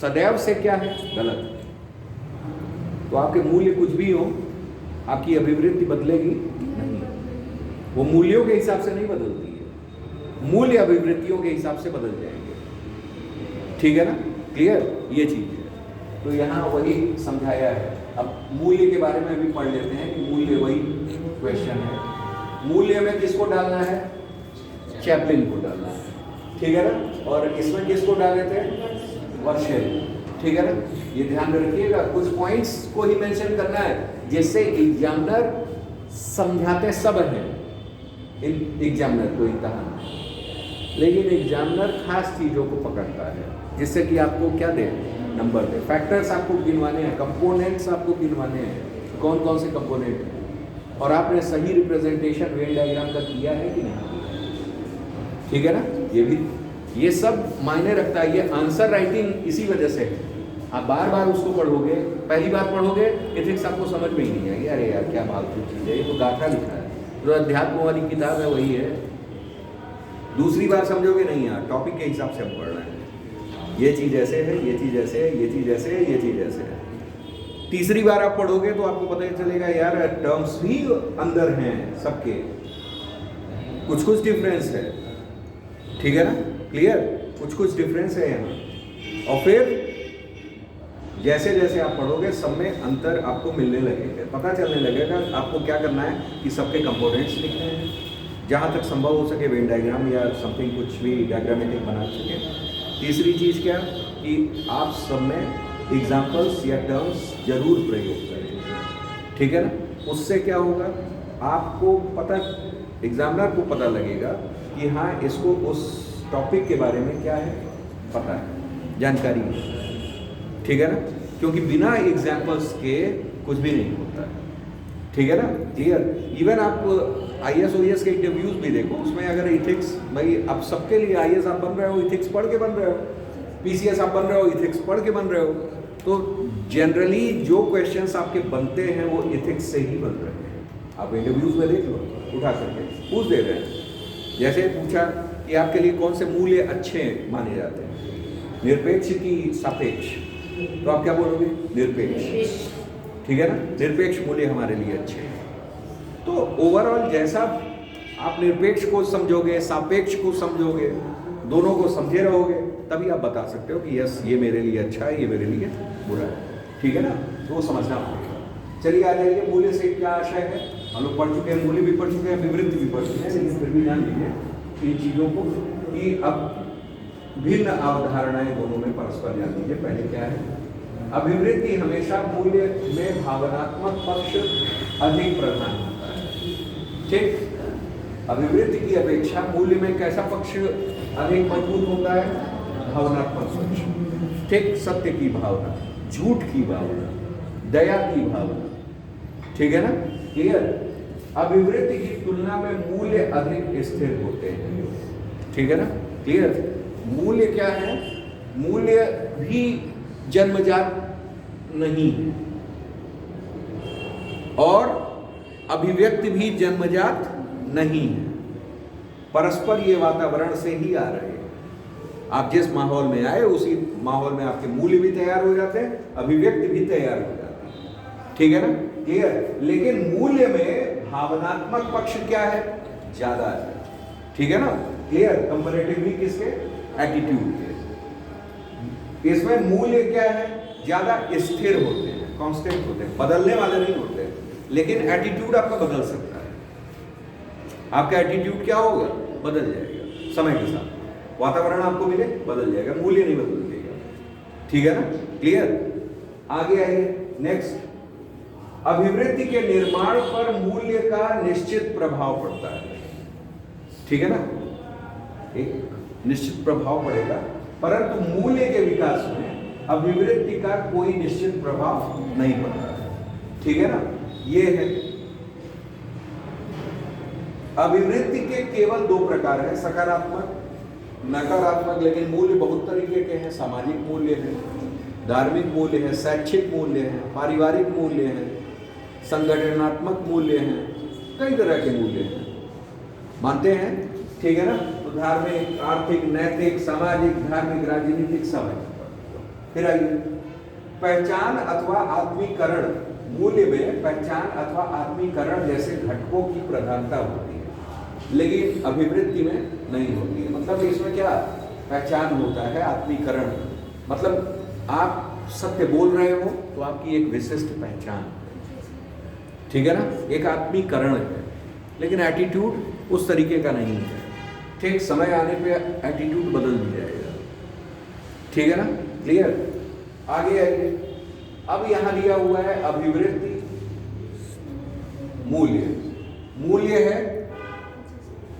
सदैव से क्या है? गलत, तो आपके मूल्य कुछ भी हो, आपकी अभिवृत्ति बदलेगी नहीं। वो मूल्यों के हिसाब से नहीं बदलती है, मूल्य अभिवृत्तियों के हिसाब से बदल जाएंगे, ठीक है ना? क्लियर? ये चीज है। तो यहाँ वही समझाया है। अब मूल्य के बारे में भी पढ़ लेते हैं कि मूल्य, वही क्वेश्चन है, मूल्य में किसको डालना है? चैपलिन को डालना है, ठीक है ना? और इसमें किसको डाले थे? वर्शेल, ठीक है ना? ये ध्यान रखिएगा, कुछ पॉइंट्स को ही मेंशन करना है, जिससे एग्जामिनर समझाते सब हैं एग्जामिनर को इम्तिहान, लेकिन एग्जामिनर खास चीज़ों को पकड़ता है, जिससे कि आपको क्या दे? नंबर दे। फैक्टर्स आपको गिनवाने हैं, कंपोनेंट्स आपको गिनवाने हैं, कौन कौन से कंपोनेंट हैं, और आपने सही रिप्रेजेंटेशन वेन डायग्राम का किया है कि नहीं, ठीक है ना? ये भी, ये सब मायने रखता है। ये आंसर राइटिंग इसी वजह से है। आप बार बार उसको पढ़ोगे, पहली बार पढ़ोगे एथिक्स आपको समझ में ही नहीं आएगी, अरे यार क्या फालतू चीज़ है, ये तो गाथा लिखा है, जो अध्यात्म वाली किताब है वही है। दूसरी बार समझोगे नहीं यार, टॉपिक के हिसाब से हम पढ़ रहे हैं, ये चीज़ ऐसे है, ये चीज़ ऐसे है, ये चीज़ ऐसे है, ये चीज़ ऐसे है। तीसरी बार आप पढ़ोगे तो आपको पता ही चलेगा यार टर्म्स भी अंदर हैं सबके, कुछ कुछ डिफरेंस है, ठीक है ना? क्लियर? कुछ कुछ डिफरेंस है यहाँ। और फिर जैसे जैसे आप पढ़ोगे सब में अंतर आपको मिलने लगेगा, पता चलने लगेगा आपको क्या करना है कि सबके कंपोनेंट्स लिखने हैं, जहाँ तक संभव हो सके वेन डायग्राम या समथिंग कुछ भी डायग्रामेटिक बना सके। तीसरी चीज़ क्या कि आप सब में एग्जाम्पल्स या टर्म्स जरूर प्रयोग करें, ठीक है ना। उससे क्या होगा, आपको पता, एग्जामिनर को पता लगेगा कि हाँ इसको उस टॉपिक के बारे में क्या है, पता है, जानकारी है, ठीक है ना। क्योंकि बिना एग्जाम्पल्स के कुछ भी नहीं होता है, ठीक है ना, क्लियर। इवन आप IAS OAS के इंटरव्यूज भी देखो, उसमें अगर इथिक्स, भाई अब सबके लिए IAS आप बन रहे हो, इथिक्स पढ़ के बन रहे हो, PCS आप बन रहे हो, इथिक्स पढ़ के बन रहे हो, तो जनरली जो क्वेश्चंस आपके बनते हैं वो इथिक्स से ही बन रहे हैं। आप इंटरव्यूज में देख लो, उठा करके पूछ दे रहे हैं। जैसे पूछा कि आपके लिए कौन से मूल्य अच्छे माने जाते हैं, निरपेक्ष की सापेक्ष, तो आप क्या बोलोगे, निरपेक्ष, ठीक है ना। निरपेक्ष मूल्य हमारे लिए अच्छे हैं। तो ओवरऑल जैसा आप निरपेक्ष को समझोगे, सापेक्ष को समझोगे, दोनों को समझे रहोगे, तभी आप बता सकते हो कि यस ये मेरे लिए अच्छा है, ये मेरे लिए बुरा है, ठीक है ना। तो वो समझना पड़ेगा। चलिए आ जाइए, मूल्य से क्या आशय है। हम लोग पढ़ चुके हैं, मूल्य भी पढ़ चुके हैं, विवृत्ति भी पढ़ चुके हैं, लेकिन फिर भी जान लीजिए इन चीज़ों को कि अब भिन्न अवधारणाएं दोनों में परस्पर जान लीजिए। पहले क्या है, अभिवृत्ति हमेशा मूल्य में भावनात्मक पक्ष अधिक प्रधान होता है, ठीक। अभिवृत्ति की अपेक्षा मूल्य में कैसा पक्ष अधिक मजबूत होता है, भावनात्मक पक्ष, ठीक। सत्य की भावना, झूठ की भावना, दया की भावना, ठीक है ना, क्लियर। अभिवृत्ति की तुलना में मूल्य अधिक स्थिर होते हैं, ठीक है ना, क्लियर। मूल्य क्या है, मूल्य भी जन्मजात नहीं है और अभिव्यक्ति भी जन्मजात नहीं है, परस्पर ये वातावरण से ही आ रहे हैं। आप जिस माहौल में आए उसी माहौल में आपके मूल्य भी तैयार हो जाते हैं, अभिव्यक्ति भी तैयार हो जाती है, ठीक है ना, क्लियर। लेकिन मूल्य में भावनात्मक पक्ष क्या है, ज्यादा है, ठीक है ना, क्लियर। कंपैरेटिवली किसके, एटीट्यूड के। इसमें मूल्य क्या है, ज्यादा स्थिर होते हैं, कांस्टेंट होते हैं, बदलने वाले नहीं होते हैं। लेकिन एटीट्यूड आपका बदल सकता है। आपका एटीट्यूड क्या होगा, बदल जाएगा समय के साथ, वातावरण आपको मिले बदल जाएगा, मूल्य नहीं बदल जाएगा, ठीक है ना, क्लियर। आगे आइए, नेक्स्ट। अभिवृत्ति के निर्माण पर मूल्य का निश्चित प्रभाव पड़ता है, ठीक है ना, एक निश्चित प्रभाव पड़ेगा, परंतु मूल्य के विकास में अभिवृत्ति का कोई निश्चित प्रभाव नहीं पड़ता है, ठीक है ना। ये है अभिवृत्ति के केवल दो प्रकार हैं, सकारात्मक, नकारात्मक। लेकिन मूल्य बहुत तरीके के हैं, सामाजिक मूल्य है, धार्मिक मूल्य है, शैक्षिक मूल्य है, पारिवारिक मूल्य है, संगठनात्मक मूल्य हैं, कई तरह के मूल्य हैं, मानते हैं, ठीक है ना। तो धार्मिक, आर्थिक, नैतिक, सामाजिक, धार्मिक, राजनीतिक सब है। फिर आइए, पहचान अथवा आत्मीकरण। मूल्य में पहचान अथवा आत्मीकरण जैसे घटकों की प्रधानता होती है, लेकिन अभिवृत्ति में नहीं होती है। मतलब इसमें क्या पहचान होता है, आत्मीकरण मतलब आप सत्य बोल रहे हो तो आपकी एक विशिष्ट पहचान, ठीक है ना, एक आत्मीकरण है। लेकिन एटीट्यूड उस तरीके का नहीं है, ठीक। समय आने पे एटीट्यूड बदल भी जाएगा, ठीक है ना, क्लियर। आगे आइए, अब यहां दिया हुआ है अभिवृत्ति मूल्य। मूल्य है,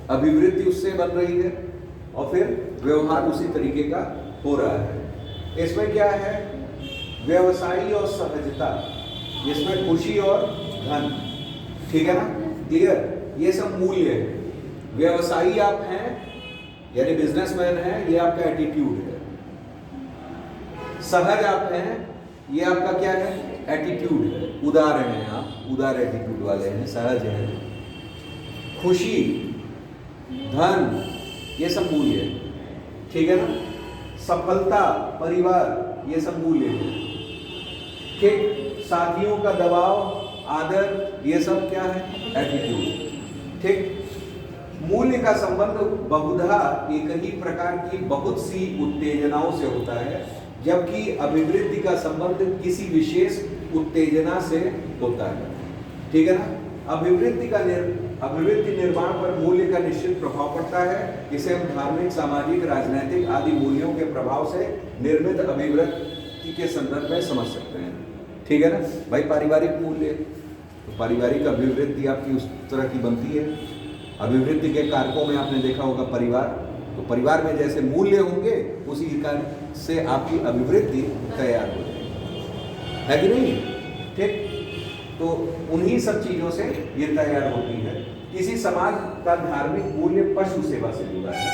अभिवृत्ति उससे बन रही है और फिर व्यवहार उसी तरीके का हो रहा है। इसमें क्या है, व्यवसायी और सहजता, इसमें खुशी और धन, ठीक है ना, क्लियर। ये सब मूल्य है। व्यवसायी आप हैं यानी बिजनेसमैन हैं, ये आपका एटीट्यूड है। सहज आप हैं, ये आपका क्या है, एटीट्यूड है। उदार हैं आप, उदार एटीट्यूड वाले हैं, सहज हैं। खुशी, धन, ये सब मूल्य है, ठीक है ना। सफलता, परिवार, ये सब मूल्य है, ठीक। साथियों का दबाव, आदर, ये सब क्या है, एटीट्यूड, ठीक। मूल्य का संबंध बहुधा एक ही प्रकार की बहुत सी उत्तेजनाओं से होता है, जबकि अभिवृत्ति का संबंध किसी विशेष उत्तेजना से होता है, ठीक है ना। अभिवृत्ति का अभिवृत्ति निर्माण पर मूल्य का निश्चित प्रभाव पड़ता है। इसे हम धार्मिक, सामाजिक, राजनीतिक आदि मूल्यों के प्रभाव से निर्मित अभिवृत्ति के संदर्भ में समझ सकते हैं। ठीक है ना भाई। पारिवारिक मूल्य, तो पारिवारिक अभिवृत्ति आपकी उस तरह की बनती है। अभिवृत्ति के कारकों में आपने देखा होगा परिवार, तो परिवार में जैसे मूल्य होंगे उसी कारण से आपकी अभिवृत्ति तैयार हो जाएगी, है कि नहीं? ठीक, तो उन्हीं सब चीजों से ये तैयार होती है। किसी समाज का धार्मिक मूल्य पशु सेवा से जुड़ा है,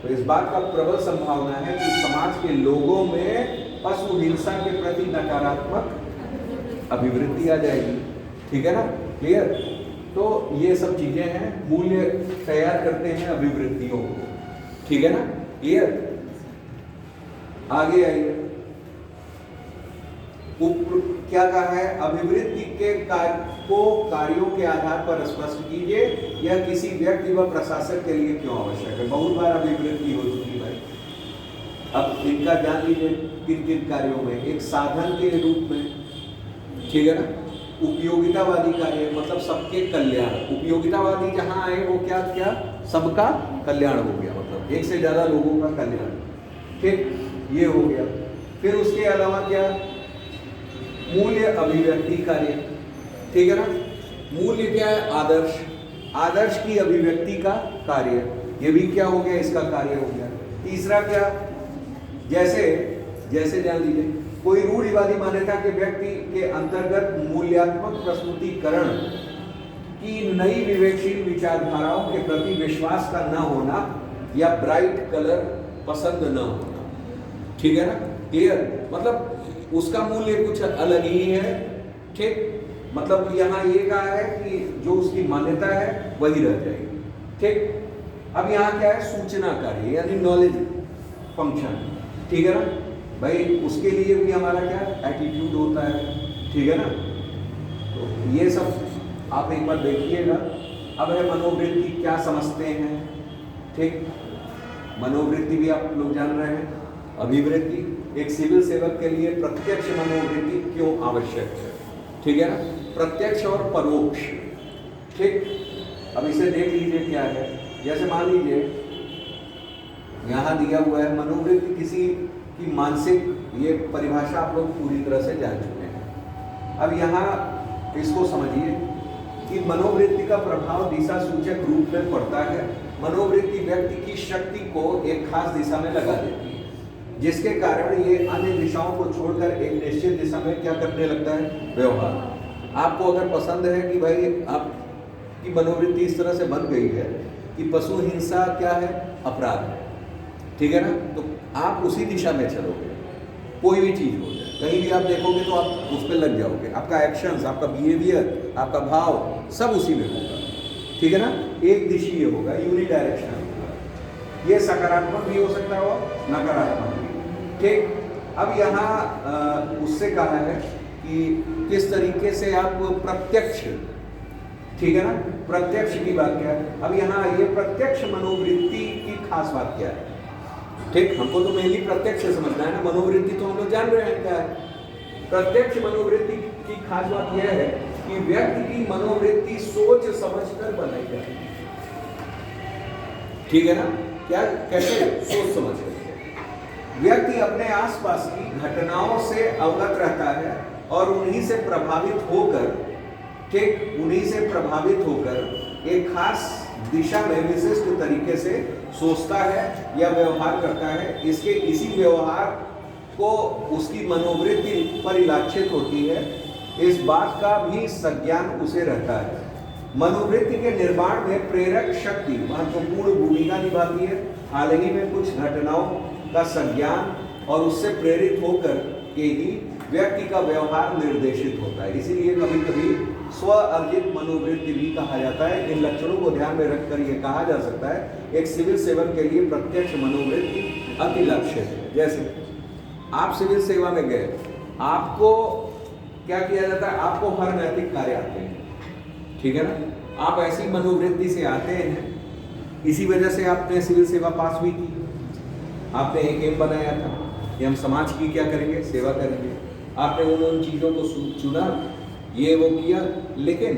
तो इस बात का प्रबल संभावना है कि समाज के लोगों में पशु हिंसा के प्रति नकारात्मक अभिवृत्ति आ जाएगी। ठीक है ना, क्लियर? तो ये सब चीजें हैं, मूल्य तैयार करते हैं अभिवृत्तियों को। ठीक है ना, क्लियर? आगे आइए, क्या कहा है? अभिवृत्ति के कार्यों के आधार पर स्पष्ट कीजिए, यह किसी व्यक्ति व प्रशासक के लिए क्यों आवश्यक है। बहुत बार अभिवृत्ति हो चुकी भाई, अब इनका जान लीजिए किन किन कार्यों में। एक साधन के रूप में, ठीक है ना, उपयोगितावादी कार्य, मतलब सबके कल्याण। उपयोगितावादी जहां आए वो क्या क्या, सबका कल्याण हो गया, मतलब एक से ज्यादा लोगों का कल्याण। ठीक, ये हो गया। फिर उसके अलावा क्या, मूल्य अभिव्यक्ति कार्य। ठीक है ना, मूल्य क्या है? आदर्श, आदर्श की अभिव्यक्ति का कार्य, ये भी क्या हो गया, इसका कार्य हो गया। तीसरा क्या, जैसे जैसे जान लीजिए कोई रूढ़िवादी मान्यता के व्यक्ति के अंतर्गत मूल्यात्मक प्रस्तुतिकरण की नई विवेकशील विचारधाराओं के प्रति विश्वास का न होना या ब्राइट कलर पसंद न होना। ठीक है ना, क्लियर? मतलब उसका मूल्य कुछ अलग ही है। ठीक, मतलब यहाँ ये कहा है कि जो उसकी मान्यता है वही रह जाएगी। ठीक, अब यहाँ क्या है, सूचना कार्य यानी नॉलेज फंक्शन। ठीक है ना भाई, उसके लिए भी हमारा क्या एटीट्यूड होता है। ठीक है ना, तो ये सब आप एक बार देखिएगा। अब है मनोवृत्ति, क्या समझते हैं? ठीक, मनोवृत्ति भी आप लोग जान रहे हैं। अभिवृत्ति, एक सिविल सेवक के लिए प्रत्यक्ष मनोवृत्ति क्यों आवश्यक है? ठीक है ना, प्रत्यक्ष और परोक्ष। ठीक, अब इसे देख लीजिए क्या है। जैसे मान लीजिए यहाँ दिया हुआ है मनोवृत्ति किसी की मानसिक, ये परिभाषा आप लोग पूरी तरह से जान चुके हैं। अब यहाँ इसको समझिए कि मनोवृत्ति का प्रभाव दिशा सूचक रूप में पड़ता है। मनोवृत्ति व्यक्ति की शक्ति को एक खास दिशा में लगा देती है, जिसके कारण ये अन्य दिशाओं को छोड़कर एक निश्चित दिशा में क्या करने लगता है, व्यवहार। आपको अगर पसंद है कि भाई आपकी मनोवृत्ति इस तरह से बन गई है कि पशु हिंसा क्या है, अपराध है, ठीक है ना, तो आप उसी दिशा में चलोगे। कोई भी चीज हो जाए, कहीं भी आप देखोगे तो आप उस पर लग जाओगे। आपका एक्शंस, आपका बिहेवियर, आपका भाव सब उसी में होगा। ठीक है ना, एक दिशीय होगा, यूनिडायरेक्शनल होगा। ये सकारात्मक भी हो सकता है और नकारात्मक भी। ठीक, अब यहाँ उससे कहा है कि किस तरीके से आप प्रत्यक्ष, ठीक है ना, प्रत्यक्ष की बात क्या है। अब यहाँ ये प्रत्यक्ष मनोवृत्ति की खास बात क्या है। ठीक, हमको तो मेनली प्रत्यक्ष समझना है ना, मनोवृत्ति तो हम लोग जान रहे हैं क्या है। प्रत्यक्ष मनोवृत्ति की खास बात यह है कि व्यक्ति की मनोवृत्ति सोच समझकर बनाई जाती है। ठीक है ना, क्या कैसे, सोच समझ कर। व्यक्ति अपने आसपास की घटनाओं से अवगत रहता है और उन्हीं से प्रभावित होकर, ठीक, उन्हीं से प्रभावित होकर एक खास दिशा में विशिष्ट तरीके से सोचता है या व्यवहार करता है। इसके इसी व्यवहार को उसकी मनोवृत्ति परिलक्षित होती है। इस बात का भी संज्ञान उसे रहता है। मनोवृत्ति के निर्माण में प्रेरक शक्ति महत्वपूर्ण भूमिका निभाती है। हाल ही में कुछ घटनाओं का संज्ञान और उससे प्रेरित होकर के ही व्यक्ति का व्यवहार निर्देशित होता है। इसीलिए कभी कभी स्व अर्जित मनोवृत्ति भी कहा जाता है। इन लक्षणों को ध्यान में रखकर यह कहा जा सकता है एक सिविल सेवक के लिए प्रत्यक्ष मनोवृत्ति अति लक्ष्य है। जैसे आप सिविल सेवा में गए, आपको क्या किया जाता है, आपको हर नैतिक कार्य आते हैं। ठीक है ना, आप ऐसी मनोवृत्ति से आते हैं, इसी वजह से आपने सिविल सेवा पास भी की। आपने एक एम बनाया था कि हम समाज की क्या करेंगे, सेवा करेंगे। आपने उन चीज़ों को चुना, ये वो किया, लेकिन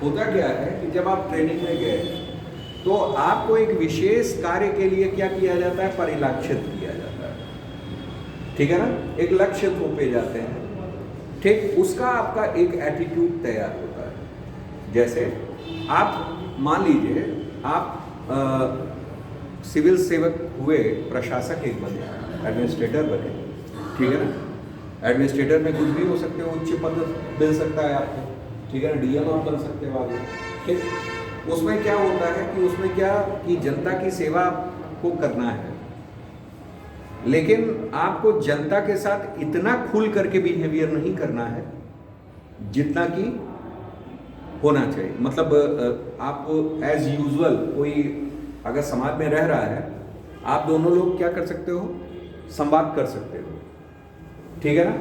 होता क्या है कि जब आप ट्रेनिंग में गए तो आपको एक विशेष कार्य के लिए क्या किया जाता है, परिलक्षित किया जाता है, ठीक है ना, एक लक्ष्य थोपे जाते हैं, ठीक, उसका आपका एक एटीट्यूड तैयार होता है। जैसे आप मान लीजिए आप सिविल सेवक हुए, प्रशासक एक बने, एडमिनिस्ट्रेटर बने, ठीक है ना, एडमिनिस्ट्रेटर में कुछ भी हो सकते हो, उच्च पद मिल सकता है आपको, ठीक है ना, डीएम आप बन सकते हो आगे, ठीक। उसमें क्या होता है कि उसमें क्या कि जनता की सेवा को करना है, लेकिन आपको जनता के साथ इतना खुल करके बिहेवियर नहीं करना है जितना कि होना चाहिए। मतलब आप एज यूजुअल कोई अगर समाज में रह रहा है, आप दोनों लोग क्या कर सकते हो, संवाद कर सकते हो, ठीक है ना,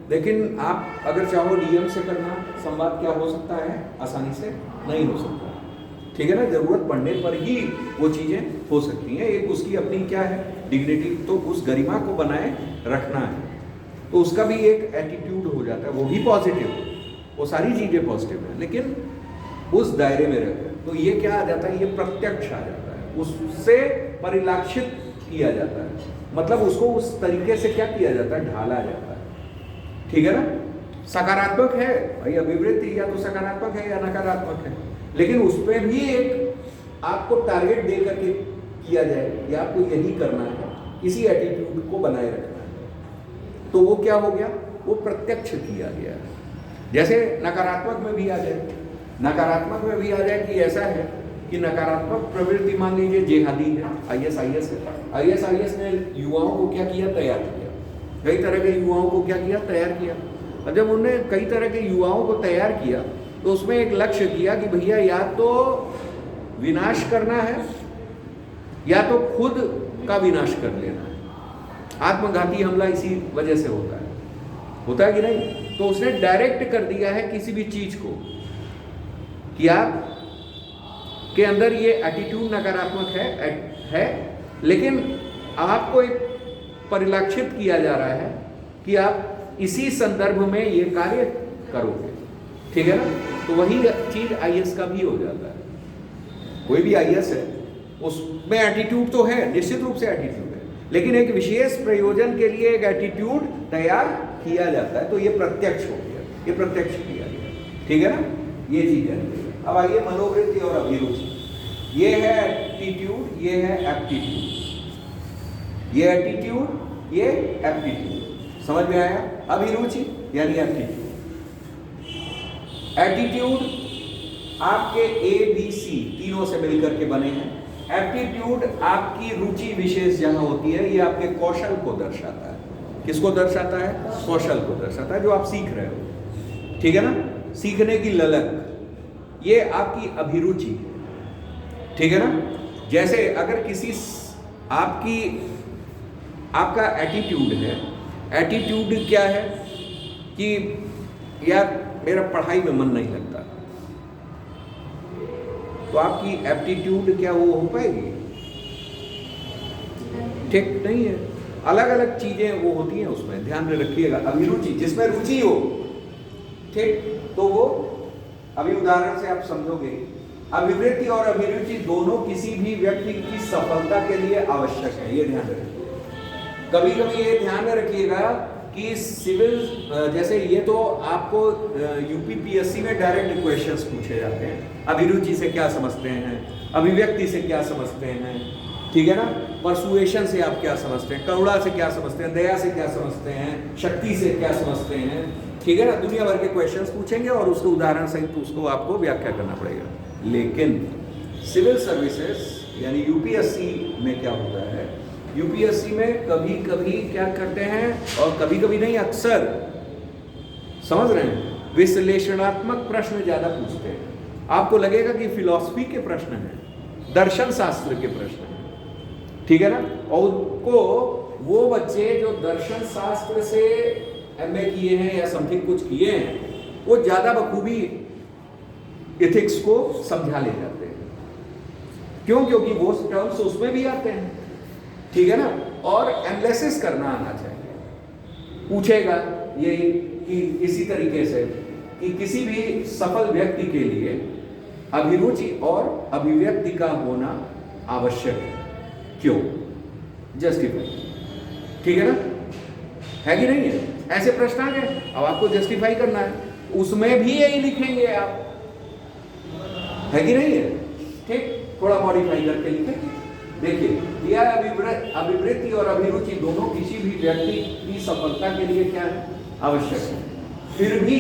लेकिन आप अगर चाहो डीएम से करना संवाद, क्या हो सकता है, आसानी से नहीं हो सकता, ठीक है ना, जरूरत पड़ने पर ही वो चीज़ें हो सकती हैं। एक उसकी अपनी क्या है, डिग्निटी, तो उस गरिमा को बनाए रखना है, तो उसका भी एक एटीट्यूड हो जाता है, वो भी पॉजिटिव, वो सारी चीज़ें पॉजिटिव हैं, लेकिन उस दायरे में रहते हैं। तो ये क्या आ जाता है, ये प्रत्यक्ष आ जाता है, उससे परिलक्षित किया जाता है, मतलब उसको उस तरीके से क्या किया जाता है, ढाला जाता है, ठीक है ना। सकारात्मक है भाई, अभिवृत्ति या तो सकारात्मक है या नकारात्मक है, लेकिन उस पर भी एक आपको टारगेट दे करके किया जाए कि आपको यही करना है, इसी एटीट्यूड को बनाए रखना है, तो वो क्या हो गया, वो प्रत्यक्ष किया गया है। जैसे नकारात्मक में भी आ जाए, नकारात्मक में भी आ जाए कि ऐसा है कि नकारात्मक प्रवृत्ति मान लीजिए जेहादी है, आईएस है, आईएस ने युवाओं को क्या किया, तैयार किया, कई तरह के युवाओं को क्या किया, तैयार किया। और जब उन्होंने कई तरह के युवाओं को तैयार किया तो उसमें एक लक्ष्य किया कि भैया या तो विनाश करना है या तो खुद का विनाश कर लेना है। आत्मघाती हमला इसी वजह से होता है कि नहीं। तो उसने डायरेक्ट कर दिया है किसी भी चीज को कि आप के अंदर ये एटीट्यूड नकारात्मक है, लेकिन आपको एक परिलक्षित किया जा रहा है कि आप इसी संदर्भ में ये कार्य करोगे, ठीक है ना। तो वही चीज आईएएस का भी हो जाता है। कोई भी आईएएस है उसमें एटीट्यूड तो है, निश्चित रूप से एटीट्यूड है, लेकिन एक विशेष प्रयोजन के लिए एक एटीट्यूड तैयार किया जाता है, तो ये प्रत्यक्ष हो गया, ये प्रत्यक्ष किया गया, ठीक है ना, ये चीज है। अब आइए मनोवृत्ति और अभिरुचि। ये है एटीट्यूड, ये है एप्टीट्यूड, ये एटीट्यूड, ये एप्टीट्यूड, समझ में आया। अभिरुचि यानी एप्टीट्यूड। एटीट्यूड आपके ABC तीनों से मिलकर के बने हैं। एप्टीट्यूड आपकी रुचि विशेष जहां होती है, ये आपके कौशल को दर्शाता है। किसको दर्शाता है, कौशल को दर्शाता है, जो आप सीख रहे हो, ठीक है ना, सीखने की ललक, ये आपकी अभिरुचि है, ठीक है ना। जैसे अगर किसी आपका एटीट्यूड है, एटीट्यूड क्या है कि यार मेरा पढ़ाई में मन नहीं लगता, तो आपकी एप्टीट्यूड क्या वो हो पाएगी, ठीक नहीं है। अलग अलग चीजें वो होती हैं, उसमें ध्यान में रखिएगा। अभिरुचि, जिसमें रुचि हो, ठीक, तो वो अभी उदाहरण से आप समझोगे। अभिवृत्ति और अभिरुचि दोनों किसी भी व्यक्ति की सफलता के लिए आवश्यक है, ये ध्यान रखिए। कभी कभी ये ध्यान में रखिएगा कि सिविल, जैसे ये तो आपको यूपीपीएससी में डायरेक्ट क्वेश्चंस पूछे जाते हैं, अभिरुचि से क्या समझते हैं, अभिव्यक्ति से क्या समझते हैं, ठीक है ना, परसुएशन से आप क्या समझते हैं, करुणा से क्या समझते हैं, दया से क्या समझते हैं, शक्ति से क्या समझते हैं, ठीक है ना। दुनिया भर के क्वेश्चंस पूछेंगे और उसके उदाहरण सहित उसको आपको व्याख्या करना पड़ेगा। लेकिन सिविल सर्विसेज यानी यूपीएससी में क्या होता है, यूपीएससी में कभी कभी क्या करते हैं, और कभी कभी नहीं, अक्सर, समझ रहे हैं, विश्लेषणात्मक प्रश्न ज्यादा पूछते हैं। आपको लगेगा कि फिलॉसफी के प्रश्न हैं, दर्शन शास्त्र के प्रश्न हैं, ठीक है ना। और उनको वो बच्चे जो दर्शन शास्त्र से एमए किए हैं या समथिंग कुछ किए हैं, वो ज्यादा बखूबी एथिक्स को समझा ले जाते हैं। क्यों? क्योंकि वो टर्म्स उसमें भी आते हैं, ठीक है ना। और एनालिसिस करना आना चाहिए। पूछेगा ये कि इसी तरीके से कि किसी भी सफल व्यक्ति के लिए अभिरुचि और अभिव्यक्ति का होना आवश्यक है। क्यों? जस्टिफाई। ठीक है ना? है कि नहीं है? ऐसे प्रश्न आ गए, अब आपको जस्टिफाई करना है, उसमें भी यही लिखेंगे आप, है कि नहीं है? ठीक, थोड़ा मॉडिफाई करके लिखेंगे। देखिए, यह अभिवृत्ति और अभिरुचि दोनों किसी भी व्यक्ति की सफलता के लिए क्या है? आवश्यक है। फिर भी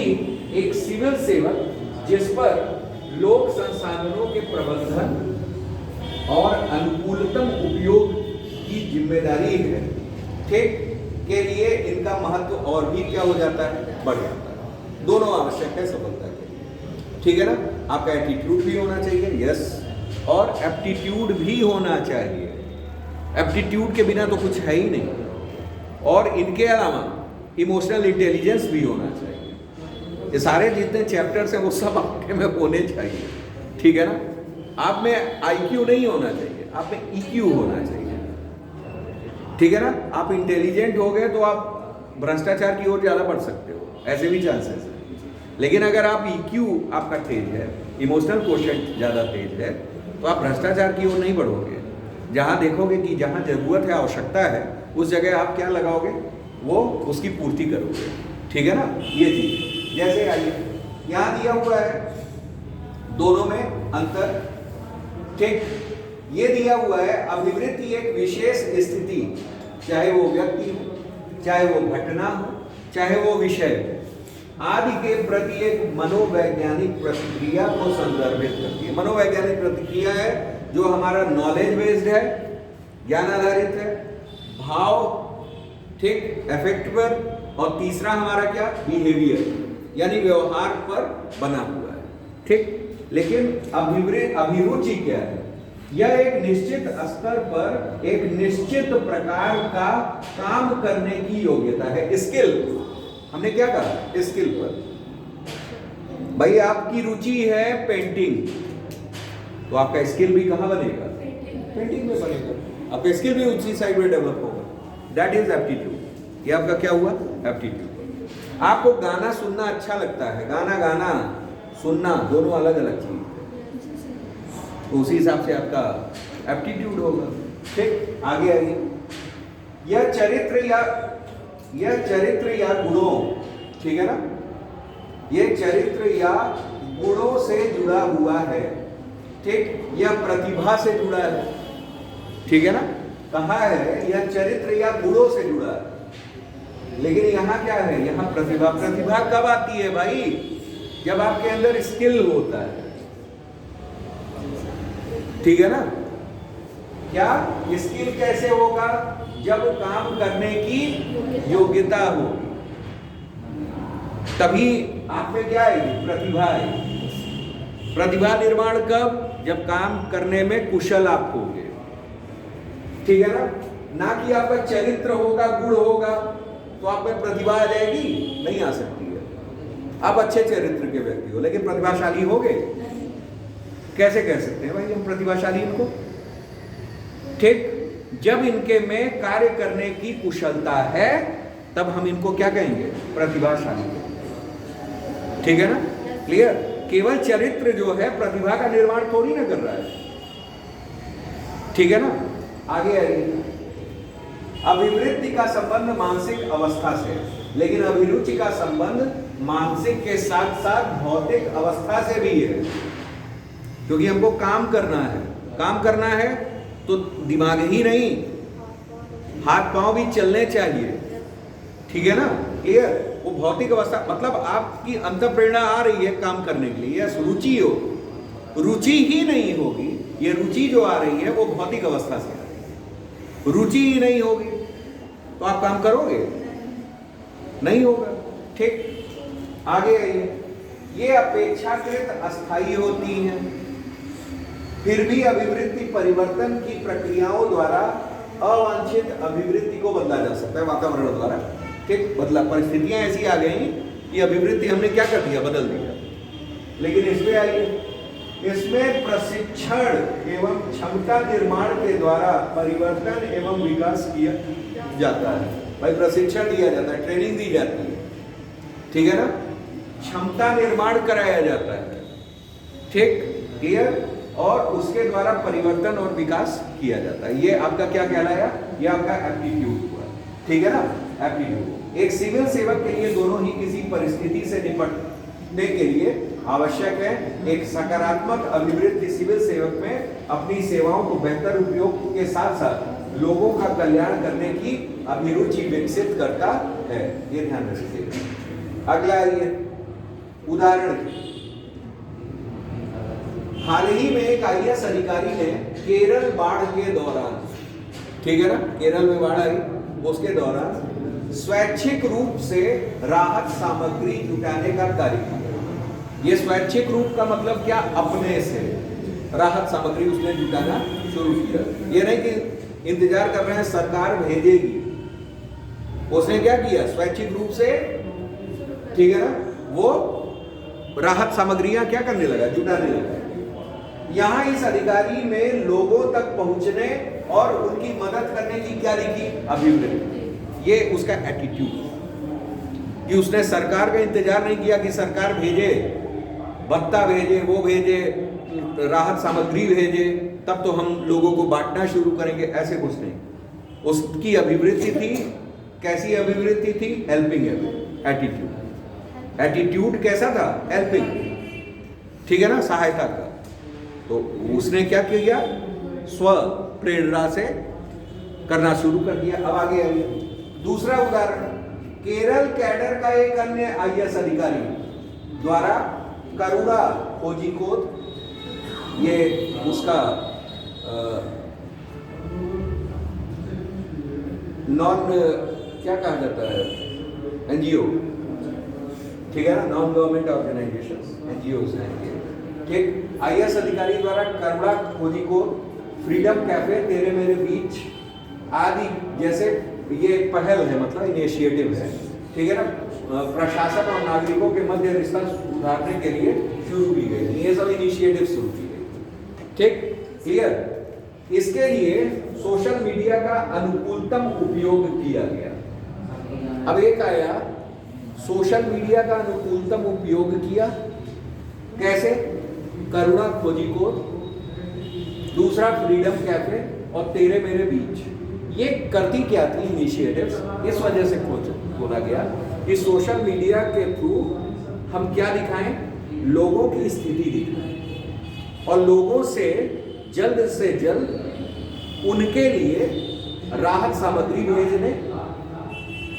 एक सिविल सेवक जिस पर लोक संसाधनों के प्रबंधन और अनुकूलतम उपयोग की जिम्मेदारी है, ठीक, के लिए इनका महत्व और भी क्या हो जाता है? बढ़ जाता है। दोनों आवश्यक है सफलता के लिए। ठीक है ना? आपका एटीट्यूड भी होना चाहिए, यस, और एप्टीट्यूड भी होना चाहिए। एप्टीट्यूड के बिना तो कुछ है ही नहीं। और इनके अलावा इमोशनल इंटेलिजेंस भी होना चाहिए। ये सारे जितने चैप्टर्स हैं वो सब आपके में होने चाहिए। ठीक है ना? आप में आईक्यू नहीं होना चाहिए, आप में ईक्यू होना चाहिए। ठीक है ना? आप इंटेलिजेंट हो गए तो आप भ्रष्टाचार की ओर ज़्यादा बढ़ सकते हो, ऐसे भी चांसेस हैं। लेकिन अगर आप ईक्यू आपका तेज है, इमोशनल कोशेंट ज़्यादा तेज है, तो आप भ्रष्टाचार की ओर नहीं बढ़ोगे। जहाँ देखोगे कि जहाँ ज़रूरत है, आवश्यकता है, उस जगह आप क्या लगाओगे? वो उसकी पूर्ति करोगे। ठीक है ना? ये चीज़ जैसे आइए यहाँ दिया हुआ है, दोनों में अंतर। ठीक, ये दिया हुआ है अभिवृत्ति एक विशेष स्थिति, चाहे वो व्यक्ति हो, चाहे वो घटना हो, चाहे वो विषय हो, आदि के प्रति एक मनोवैज्ञानिक प्रतिक्रिया को संदर्भित करती है। मनोवैज्ञानिक प्रतिक्रिया है जो हमारा नॉलेज बेस्ड है, ज्ञान आधारित है, भाव, ठीक, अफेक्ट पर, और तीसरा हमारा क्या? बिहेवियर, यानी व्यवहार पर बना हुआ है। ठीक, लेकिन अभिरुचि क्या है? यह एक निश्चित स्तर पर एक निश्चित प्रकार का काम करने की योग्यता है। स्किल, हमने क्या कहा? स्किल पर। भाई आपकी रुचि है पेंटिंग, तो आपका स्किल भी कहाँ बनेगा? पेंटिंग में बनेगा। आपका स्किल भी उसी साइड में डेवलप होगा। That is aptitude. ये आपका क्या हुआ? एप्टीट्यूड। आपको गाना सुनना अच्छा लगता है, गाना सुनना दोनों अलग अलग चीज है, तो उसी हिसाब से आपका एप्टीट्यूड होगा। ठीक, आगे आइए। यह चरित्र या गुणों, ठीक है ना? यह चरित्र या गुणों से जुड़ा हुआ है। ठीक, यह प्रतिभा से जुड़ा है। ठीक है ना? कहा है यह चरित्र या गुणों से जुड़ा है, लेकिन यहाँ क्या है? यहाँ प्रतिभा। प्रतिभा कब आती है भाई? जब आपके अंदर स्किल होता है। ठीक है ना? क्या स्किल कैसे होगा? जब काम करने की योग्यता होगी, तभी आप में क्या आएगी? प्रतिभा आएगी। प्रतिभा निर्माण कब? जब काम करने में कुशल आप होगे। ठीक है ना? ना कि आपका चरित्र होगा, गुण होगा तो आप में प्रतिभा आ जाएगी? नहीं आ सकती है। आप अच्छे चरित्र के व्यक्ति हो लेकिन प्रतिभाशाली होगे? कैसे कह सकते हैं भाई हम प्रतिभाशाली इनको? ठीक, जब इनके में कार्य करने की कुशलता है तब हम इनको क्या कहेंगे? प्रतिभाशाली। ठीक है ना? क्लियर? केवल चरित्र जो है प्रतिभा का निर्माण थोड़ी ना कर रहा है। ठीक है ना? आगे आइए। अभिवृत्ति का संबंध मानसिक अवस्था से, लेकिन अभिरुचि का संबंध मानसिक के साथ साथ भौतिक अवस्था से भी है, क्योंकि हमको काम करना है। काम करना है तो दिमाग ही नहीं, हाथ पांव भी चलने चाहिए। ठीक है ना? क्लियर? वो भौतिक अवस्था मतलब आपकी अंतःप्रेरणा आ रही है काम करने के लिए, या रुचि हो, रुचि ही नहीं होगी। ये रुचि जो आ रही है वो भौतिक अवस्था से आ रही है। रुचि ही नहीं होगी तो आप काम करोगे? नहीं होगा। ठीक, आगे आइए। ये अपेक्षाकृत अस्थायी होती हैं, फिर भी अभिवृत्ति परिवर्तन की प्रक्रियाओं द्वारा अवांछित अभिवृत्ति को बदला जा सकता है, वातावरण द्वारा। ठीक, बदला, परिस्थितियां ऐसी आ गई कि अभिवृत्ति हमने क्या कर दिया? बदल दिया। लेकिन इसमें आइए, इसमें प्रशिक्षण एवं क्षमता निर्माण के द्वारा परिवर्तन एवं विकास किया जाता है। भाई प्रशिक्षण दिया जाता है, ट्रेनिंग दी जाती है। ठीक है ना? क्षमता निर्माण कराया जाता है। ठीक, क्लियर, और उसके द्वारा परिवर्तन और विकास किया जाता है। ये आपका क्या कहलाया, ये आपका एप्टीट्यूड हुआ, ठीक है ना, एप्टीट्यूड। एक सिविल सेवक के लिए दोनों ही किसी परिस्थिति से निपटने के लिए आवश्यक है। एक सकारात्मक अभिवृत्ति सिविल सेवक में अपनी सेवाओं को बेहतर उपयोग के साथ साथ लोगों का कल्याण करने की अभिरुचि विकसित करता है, ये ध्यान रखिएगा। अगला ये उदाहरण, हाल ही में एक IAS अधिकारी ने केरल बाढ़ के दौरान, ठीक है ना, केरल में बाढ़ आई, उसके दौरान स्वैच्छिक रूप से राहत सामग्री जुटाने का कार्य किया। ये स्वैच्छिक रूप का मतलब क्या, अपने से राहत सामग्री उसने जुटाना शुरू किया। ये नहीं कि इंतजार कर रहे हैं सरकार भेजेगी, उसने क्या किया, स्वैच्छिक रूप से, ठीक है ना, वो राहत सामग्रियां क्या करने लगा, जुटाने लगा। यहां इस अधिकारी में लोगों तक पहुंचने और उनकी मदद करने की क्या लिखी, अभिवृत्ति। ये उसका एटीट्यूड, कि उसने सरकार का इंतजार नहीं किया कि सरकार भेजे, भत्ता भेजे, वो भेजे, राहत सामग्री भेजे, तब तो हम लोगों को बांटना शुरू करेंगे, ऐसे कुछ नहीं। उसकी अभिवृत्ति थी, कैसी अभिवृत्ति थी, हेल्पिंग एटीट्यूड। एटीट्यूड कैसा था, हेल्पिंग, ठीक है ना, सहायता का। तो उसने क्या किया, स्व प्रेरणा से करना शुरू कर दिया। अब आगे आइए, दूसरा उदाहरण, केरल कैडर का एक अन्य IAS अधिकारी द्वारा करुणा कोझिकोड, ये उसका नॉन क्या कहा जाता है, NGO, ठीक है ना, नॉन गवर्नमेंट ऑर्गेनाइजेशन, NGOs हैं ये, ठीक। IAS अधिकारी द्वारा करुणा कोझिकोड, फ्रीडम कैफे, तेरे मेरे बीच आदि जैसे, ये एक पहल है, मतलब इनिशिएटिव है, ठीक है ना, प्रशासन और नागरिकों के मध्य रिश्ता सुधारने के लिए शुरू की गई, ये सब इनिशिएटिव शुरू की गई, ठीक, क्लियर। इसके लिए सोशल मीडिया का अनुकूलतम उपयोग किया गया। अब एक आया, सोशल मीडिया का अनुकूलतम उपयोग किया, कैसे, करुणा कोझिकोड, दूसरा फ्रीडम कैफे और तेरे मेरे बीच। ये करती क्या थी इनिशिएटिव्स, इस वजह से बोला गया कि सोशल मीडिया के थ्रू हम क्या दिखाएं, लोगों की स्थिति दिखाएं और लोगों से जल्द उनके लिए राहत सामग्री भेजने,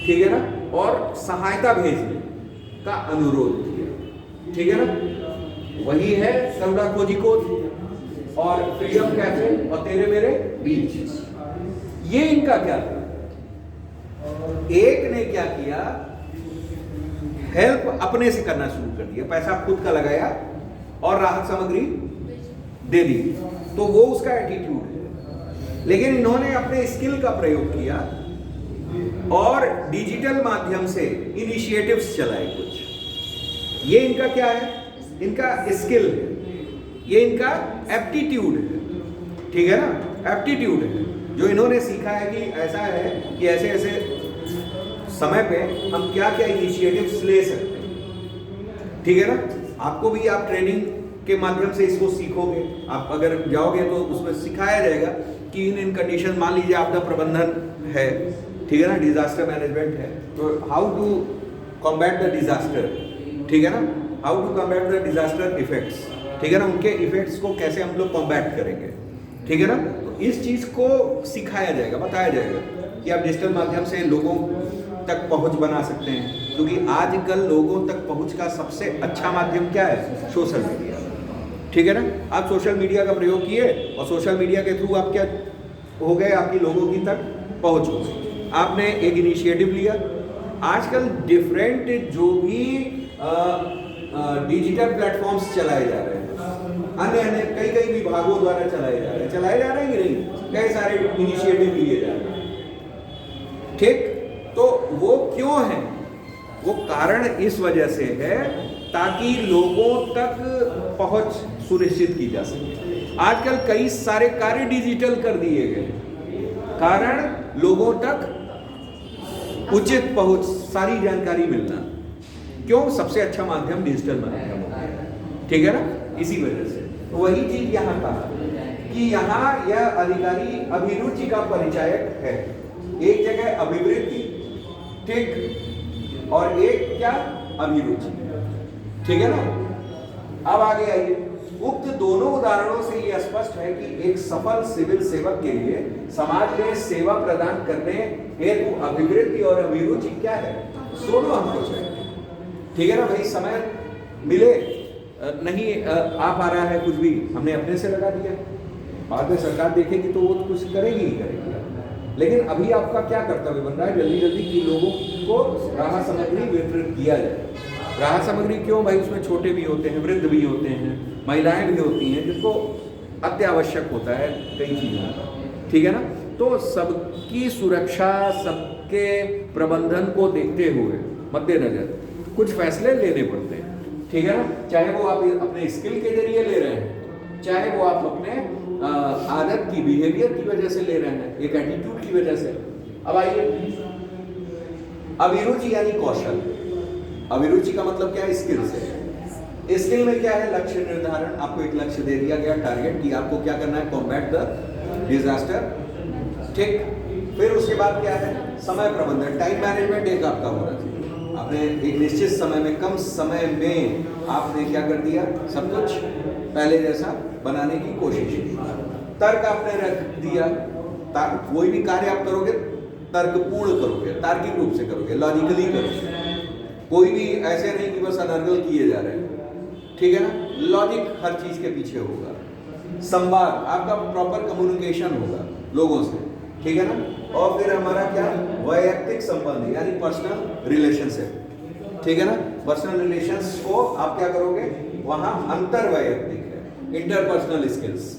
ठीक है ना, और सहायता भेजने का अनुरोध किया, ठीक है ना। वही है करुणा कोझिकोड और फ्रीडम कैफे और तेरे मेरे बीच। ये इनका क्या था, एक ने क्या किया, हेल्प अपने से करना शुरू कर दिया, पैसा खुद का लगाया और राहत सामग्री दे दी, तो वो उसका एटीट्यूड है। लेकिन इन्होंने अपने स्किल का प्रयोग किया और डिजिटल माध्यम से इनिशिएटिव्स चलाए कुछ, ये इनका क्या है, इनका स्किल है, ये इनका एप्टीट्यूड है, ठीक है ना, एप्टीट्यूड है, जो इन्होंने सीखा है कि ऐसा है कि ऐसे ऐसे समय पे हम क्या क्या इनिशिएटिव्स ले सकते हैं, ठीक है ना। आपको भी, आप ट्रेनिंग के माध्यम से इसको सीखोगे, आप अगर जाओगे तो उसमें सिखाया जाएगा कि इन कंडीशन, मान लीजिए आपदा प्रबंधन है, ठीक है ना, डिजास्टर मैनेजमेंट है, तो how to combat the disaster, ठीक है ना, how to combat the disaster effects, ठीक है ना, उनके इफेक्ट्स को कैसे हम लोग कॉम्बैट करेंगे, ठीक है ना। तो इस चीज को सिखाया जाएगा, बताया जाएगा कि आप डिजिटल माध्यम से लोगों तक पहुंच बना सकते हैं, क्योंकि आजकल लोगों तक पहुंच का सबसे अच्छा माध्यम क्या है, सोशल मीडिया, ठीक है ना। आप सोशल मीडिया का प्रयोग किए और सोशल मीडिया के थ्रू आप क्या हो गए, आपकी लोगों की तक पहुंच हो गई, आपने एक इनिशिएटिव लिया। आजकल डिफरेंट जो भी डिजिटल प्लेटफॉर्म्स चलाए जा रहे हैं, अन्य कई विभागों द्वारा चलाए जा रहे हैं कि नहीं, कई सारे इनिशिएटिव लिए जा रहे हैं, ठीक। तो वो क्यों है, वो कारण इस वजह से है ताकि लोगों तक पहुंच सुनिश्चित की जा सके। आजकल कई सारे कार्य डिजिटल कर दिए गए, कारण लोगों तक उचित पहुंच, सारी जानकारी मिलना, क्यों, सबसे अच्छा माध्यम डिजिटल माध्यम हो गया, ठीक है ना, इसी वजह से। वही चीज यहाँ कहा कि यहाँ यह अधिकारी अभिरुचि का परिचायक है। एक जगह अभिवृत्ति, ठीक, और एक क्या, अभिरुचि, ठीक है ना। अब आगे आइए, उक्त दोनों उदाहरणों से यह स्पष्ट है कि एक सफल सिविल सेवक के लिए समाज में सेवा प्रदान करने हेतु अभिवृत्ति और अभिरुचि क्या है, दोनों हमको चाहिए, ठीक है ना भाई। समय मिले नहीं आ पा रहा है कुछ भी, हमने अपने से लगा दिया, बाद में सरकार देखेगी तो वो तो कुछ करेगी ही करेगी। लेकिन अभी आपका क्या कर्तव्य बन रहा है, जल्दी जल्दी की लोगों को राहत सामग्री वितरित किया जाए। राहत सामग्री क्यों भाई, उसमें छोटे भी होते हैं, वृद्ध भी होते हैं, महिलाएं भी होती हैं, जिनको अत्यावश्यक होता है कई चीज़ों, ठीक है ना। तो सबकी सुरक्षा, सबके प्रबंधन को देखते हुए मद्देनजर कुछ फैसले लेने पड़ते हैं, ठीक है ना। चाहे वो आप अपने स्किल के जरिए ले रहे हैं, चाहे वो आप अपने आदत की, बिहेवियर की वजह से ले रहे हैं, एक एटीट्यूड की वजह से। अब आइए, अभिरुचि यानी कौशल। अभिरुचि का मतलब क्या है, स्किल से। स्किल में क्या है, लक्ष्य निर्धारण, आपको एक लक्ष्य दे दिया गया, टारगेट, कि आपको क्या करना है, कॉम्बैट द डिजास्टर, ठीक। फिर उसके बाद क्या है, समय प्रबंधन, टाइम मैनेजमेंट एक आपका होना चाहिए। आपने एक निश्चित समय में, कम समय में आपने क्या कर दिया, सब कुछ पहले जैसा बनाने की कोशिश की। तर्क आपने रख दिया, कोई भी कार्य आप करोगे तर्कपूर्ण करोगे, तार्किक रूप से करोगे, लॉजिकली करोगे, कोई भी ऐसे नहीं कि बस अनर्गल किए जा रहे हैं, ठीक है ना। लॉजिक हर चीज के पीछे होगा। संवाद, आपका प्रॉपर कम्युनिकेशन होगा लोगों से, ठीक है ना। और फिर हमारा क्या, वैयक्तिक संबंध यानी पर्सनल रिलेशनशिप, ठीक है ना। पर्सनल रिलेशंस को आप क्या करोगे, वहां अंतर वैयक्तिक है, इंटरपर्सनल स्किल्स,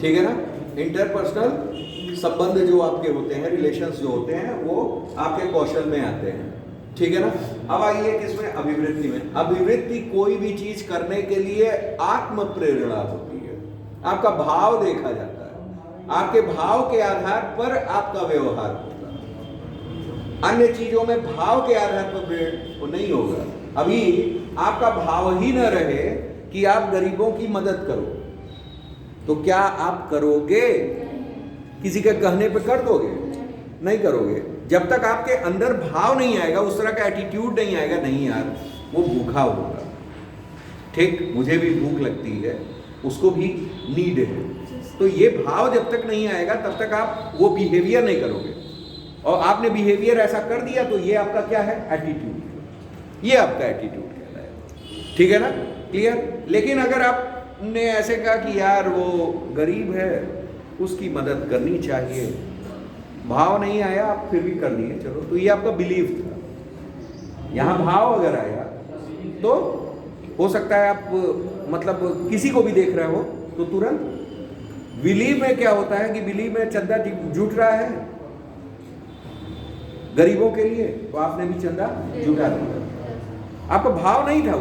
ठीक है ना। इंटरपर्सनल संबंध जो आपके होते हैं, रिलेशंस जो होते हैं, वो आपके कौशल में आते हैं, ठीक है ना। अब आइए किसमें, अभिवृत्ति में। अभिवृत्ति कोई भी चीज करने के लिए आत्म प्रेरणा होती है, आपका भाव देखा जाता है, आपके भाव के आधार पर आपका व्यवहार होगा। अन्य चीजों में भाव के आधार पर वो नहीं होगा। अभी आपका भाव ही न रहे कि आप गरीबों की मदद करो, तो क्या आप करोगे? किसी के कहने पे कर दोगे? नहीं करोगे। जब तक आपके अंदर भाव नहीं आएगा, उस तरह का एटीट्यूड नहीं आएगा, नहीं यार वो भूखा होगा, ठीक, मुझे भी भूख लगती है, उसको भी नीड है, तो ये भाव जब तक नहीं आएगा तब तक आप वो बिहेवियर नहीं करोगे। और आपने बिहेवियर ऐसा कर दिया तो ये आपका क्या है, एटीट्यूड, ये आपका एटीट्यूड कहता है, ठीक है ना, क्लियर। लेकिन अगर आपने ऐसे कहा कि यार वो गरीब है, उसकी मदद करनी चाहिए, भाव नहीं आया, आप फिर भी कर दिए, चलो, तो ये आपका बिलीफ था। यहाँ भाव अगर आया तो हो सकता है आप मतलब किसी को भी देख रहे हो तो तुरंत बिलीव में क्या होता है कि बिलीव में चंदा जुट रहा है गरीबों के लिए, तो आपने भी चंदा जुटा दिया। आपका भाव नहीं था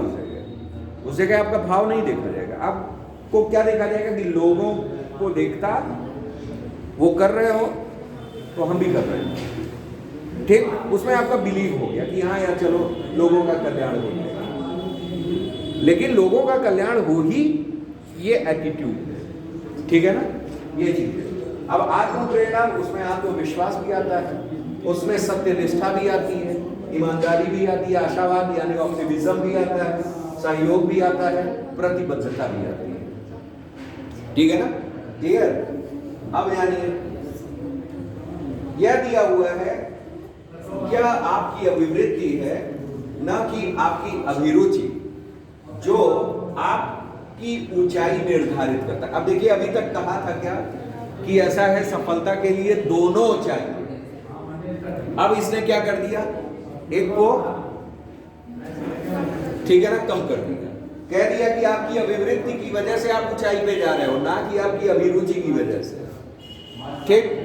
उस जगह आपका भाव नहीं देखा जाएगा। आपको क्या देखा जाएगा कि लोगों को देखता, वो कर रहे हो तो हम भी कर रहे हैं, ठीक, उसमें आपका बिलीव हो गया कि हाँ यार चलो लोगों का कल्याण हो गया। लेकिन लोगों का कल्याण हो ही ये एटीट्यूड है, ठीक है ना, ये चीज है। अब आत्म प्रेरणा, उसमें आत्मविश्वास भी आता है, उसमें सत्यनिष्ठा भी आती है, ईमानदारी भी आती है, आशावाद यानी ऑप्टिमिज्म भी आता है, सहयोग भी आता है, प्रतिबद्धता भी आती है, ठीक है ना, क्लियर। अब यानी यह दिया हुआ है, क्या आपकी अभिवृत्ति है, न कि आपकी अभिरुचि, जो आपकी ऊंचाई निर्धारित करता है। अब देखिए, अभी तक कहा था क्या कि ऐसा है, सफलता के लिए दोनों चाहिए। अब इसने क्या कर दिया, एक को, ठीक है ना, कम कर दिया, कह दिया कि आपकी अभिवृत्ति की वजह से आप ऊंचाई पे जा रहे हो, ना कि आपकी अभिरुचि की वजह से, ठीक।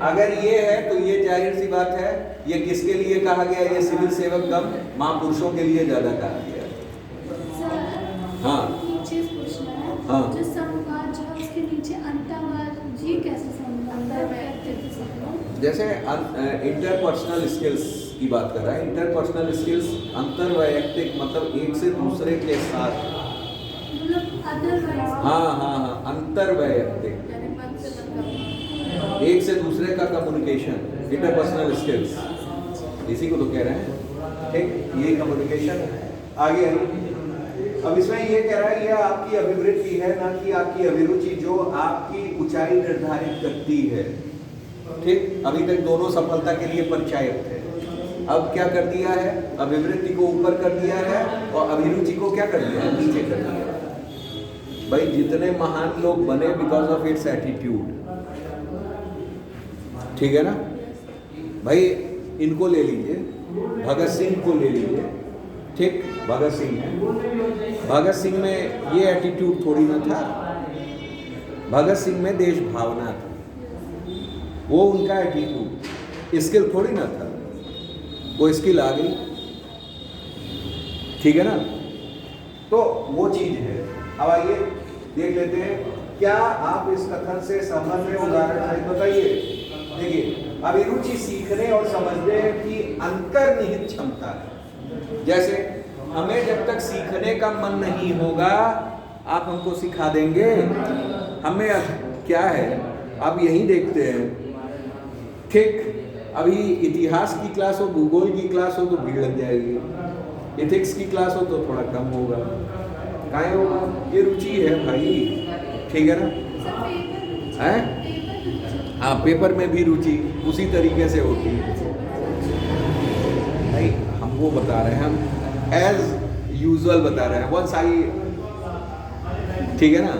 अगर ये है तो ये जाहिर सी बात है, ये किसके लिए कहा गया, ये सिविल सेवक कम, महापुरुषों के लिए ज्यादा कहा गया। हाँ, हाँ, जो संवाद जो है उसके नीचे अंतर्वाद जी कैसे जैसे इंटरपर्सनल स्किल्स की बात कर रहा है। इंटरपर्सनल स्किल्स अंतर वैयक्तिक, मतलब एक से दूसरे के साथ मतलब अदरवाइज हाँ, अंतर वैयक्तिक, यानी मन से मन का एक से दूसरे का कम्युनिकेशन, इंटरपर्सनल स्किल्स, इसी को तो कह रहे हैं। ठीक, ये कम्युनिकेशन है। आगे आइए। अब इसमें ये कह रहा है, यह आपकी अभिवृत्ति है, ना कि आपकी अभिरुचि, जो आपकी ऊंचाई निर्धारित करती है। ठीक, अभी तक दोनों सफलता के लिए परिचायक थे। अब क्या कर दिया है? अभिवृत्ति को ऊपर कर दिया है और अभिरुचि को क्या कर दिया है? नीचे कर दिया है। भाई जितने महान लोग बने बिकॉज ऑफ इट्स एटीट्यूड। ठीक है ना भाई, इनको ले लीजिए, भगत सिंह को ले लीजिए। ठीक, भगत सिंह है, भगत सिंह में ये एटीट्यूड थोड़ी ना था। भगत सिंह में देश भावना थी, वो उनका एटीट्यूड, स्किल थोड़ी ना था, वो स्किल आ गई। ठीक है ना, तो वो चीज है। अब आइए देख लेते हैं, क्या आप इस कथन से सहमत हैं? उदाहरण सहित बताइए। देखिए, अभिरुचि सीखने और समझने की अंतर्निहित क्षमता है। जैसे हमें जब तक सीखने का मन नहीं होगा, आप हमको सिखा देंगे? हमें क्या है, आप यही देखते हैं। ठीक, अभी इतिहास की क्लास हो, भूगोल की क्लास हो तो भीड़ लग जाएगी, एथिक्स की क्लास हो तो थोड़ा कम होगा। काहे होगा? ये रुचि है भाई। ठीक है ना? हाँ, पेपर में भी रुचि उसी तरीके से होती है। नहीं, हम वो बता रहे हैं, हम एज यूजुअल बता रहे हैं। वंस आई, ठीक है ना,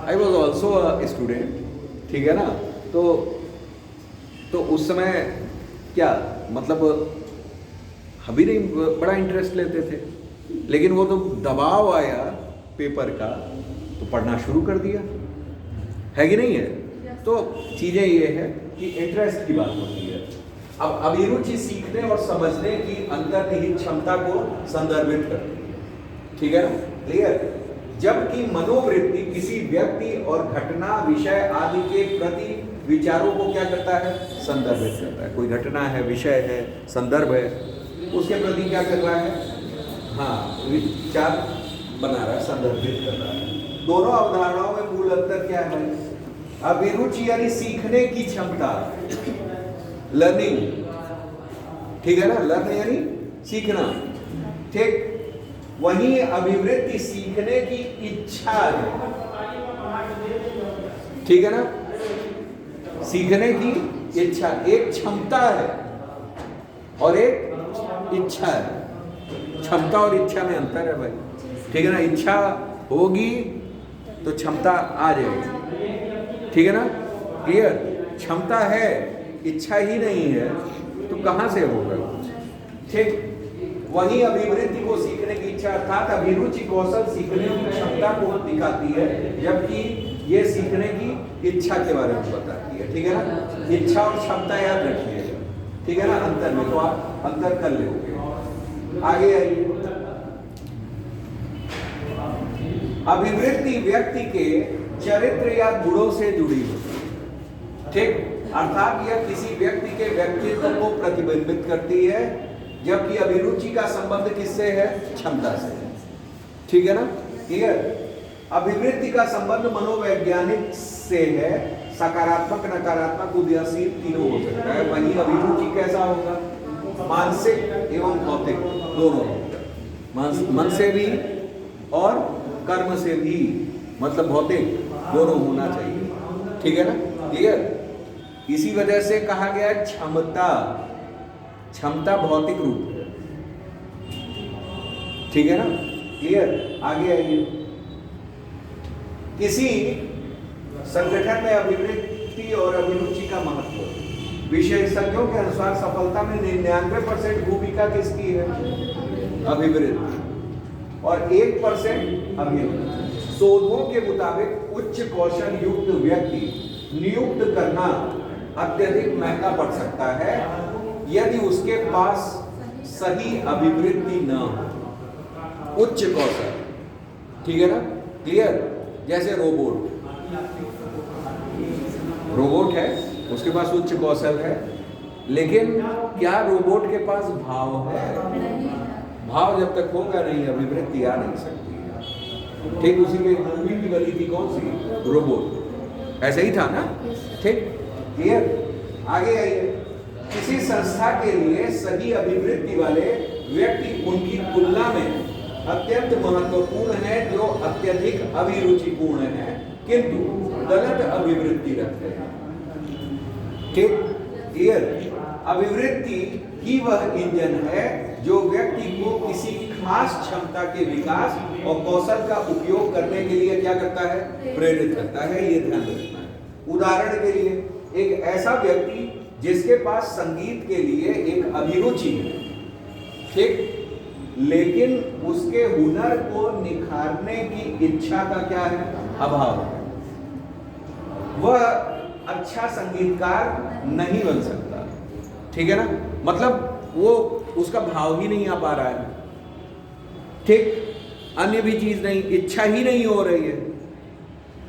I was also a student. ठीक है ना, तो उस समय क्या मतलब, हम भी नहीं बड़ा इंटरेस्ट लेते थे, लेकिन वो तो दबाव आया पेपर का तो पढ़ना शुरू कर दिया, है कि नहीं है? तो चीजें ये है कि इंटरेस्ट की बात होती है। अब अभिरुचि सीखने और समझने की अंतर्निहित क्षमता को संदर्भित करती है। ठीक है ना, क्लियर? जबकि मनोवृत्ति किसी व्यक्ति और घटना, विषय आदि के प्रति विचारों को क्या करता है? संदर्भित करता है। कोई घटना है, विषय है, संदर्भ है, उसके प्रति क्या कर रहा है? हाँ, विचार बना रहा है, संदर्भित कर रहा है। दोनों अवधारणाओं में मूल अंतर क्या है? अभिरुचि यानी सीखने की क्षमता, लर्निंग। ठीक है ना, लर्निंग यानी सीखना। ठीक, वहीं अभिवृत्ति सीखने की इच्छा है। ठीक है ना, सीखने की इच्छा, एक क्षमता है और एक इच्छा है। क्षमता और इच्छा में अंतर है भाई। ठीक है ना, इच्छा होगी तो क्षमता आ जाएगी। ठीक है ना, क्लियर? क्षमता है, इच्छा ही नहीं है तो कहां से होगा? ठीक, वही अभिवृत्ति को सीखने की इच्छा अर्थात अभिरुचि कौशल सीखने की क्षमता को दिखाती है, जबकि ये सीखने की इच्छा के बारे में बताती है। ठीक है ना, इच्छा और क्षमता याद रखिए। ठीक है ना, अंतर में तो आप अंतर कर लोगे। आगे आइए। अभिवृत्ति व्यक्ति के चरित्र या गुणों से जुड़ी होती है। ठीक, अर्थात यह किसी व्यक्ति के व्यक्तित्व को प्रतिबिंबित करती है, जबकि अभिरुचि का संबंध किससे है? क्षमता से। ठीक है ना, क्लियर? अभिवृत्ति का संबंध मनोवैज्ञानिक से है, सकारात्मक, नकारात्मक, उदयशील तीनों हो सकता है। वहीं अभिरुचि कैसा होगा? मानसिक एवं भौतिक दोनों होगा। मन से भी और कर्म से भी, मतलब भौतिक दोनों होना चाहिए। ठीक है ना, क्लियर? इसी वजह से कहा गया क्षमता, क्षमता भौतिक रूप है। ठीक है ना, क्लियर? आगे आइए। किसी संगठन में अभिवृत्ति और अभिरुचि का महत्व। विशेषज्ञों के अनुसार सफलता में 99% भूमिका किसकी है? अभिवृत्ति, और 1% अभिरुचि। शोधों के मुताबिक उच्च कौशल युक्त व्यक्ति नियुक्त करना अत्यधिक महंगा पड़ सकता है यदि उसके पास सही अभिवृत्ति न हो। उच्च कौशल, ठीक है ना, क्लियर? जैसे रोबोट है, उसके पास उच्च कौशल है, लेकिन क्या रोबोट के पास भाव है? भाव जब तक होगा नहीं, अभिवृत्ति आ नहीं सकती है। ठीक, उसी में मूवी भी बनी थी, कौन सी, रोबोट, ऐसे ही था ना, ठीक, क्लियर। आगे आइए, किसी संस्था के लिए सही अभिवृत्ति वाले व्यक्ति उनकी तुलना में अत्यंत महत्वपूर्ण है जो अत्यधिक अभिरुचिपूर्ण है किंतु गलत अभिवृत्ति रखते हैं। ठीक, क्लियर। अभिवृत्ति ही वह इंजन है जो व्यक्ति को किसी खास क्षमता के विकास और कौशल का उपयोग करने के लिए क्या करता है, प्रेरित करता है। ये ध्यान रखना है। उदाहरण के लिए, एक ऐसा व्यक्ति जिसके पास संगीत के लिए एक अभिरुचि है, ठीक, लेकिन उसके हुनर को निखारने की इच्छा का क्या है, अभाव है, वह अच्छा संगीतकार नहीं बन सकता। ठीक है ना, मतलब वो उसका भाव ही नहीं आ पा रहा है, ठीक, अन्य भी चीज नहीं, इच्छा ही नहीं हो रही है,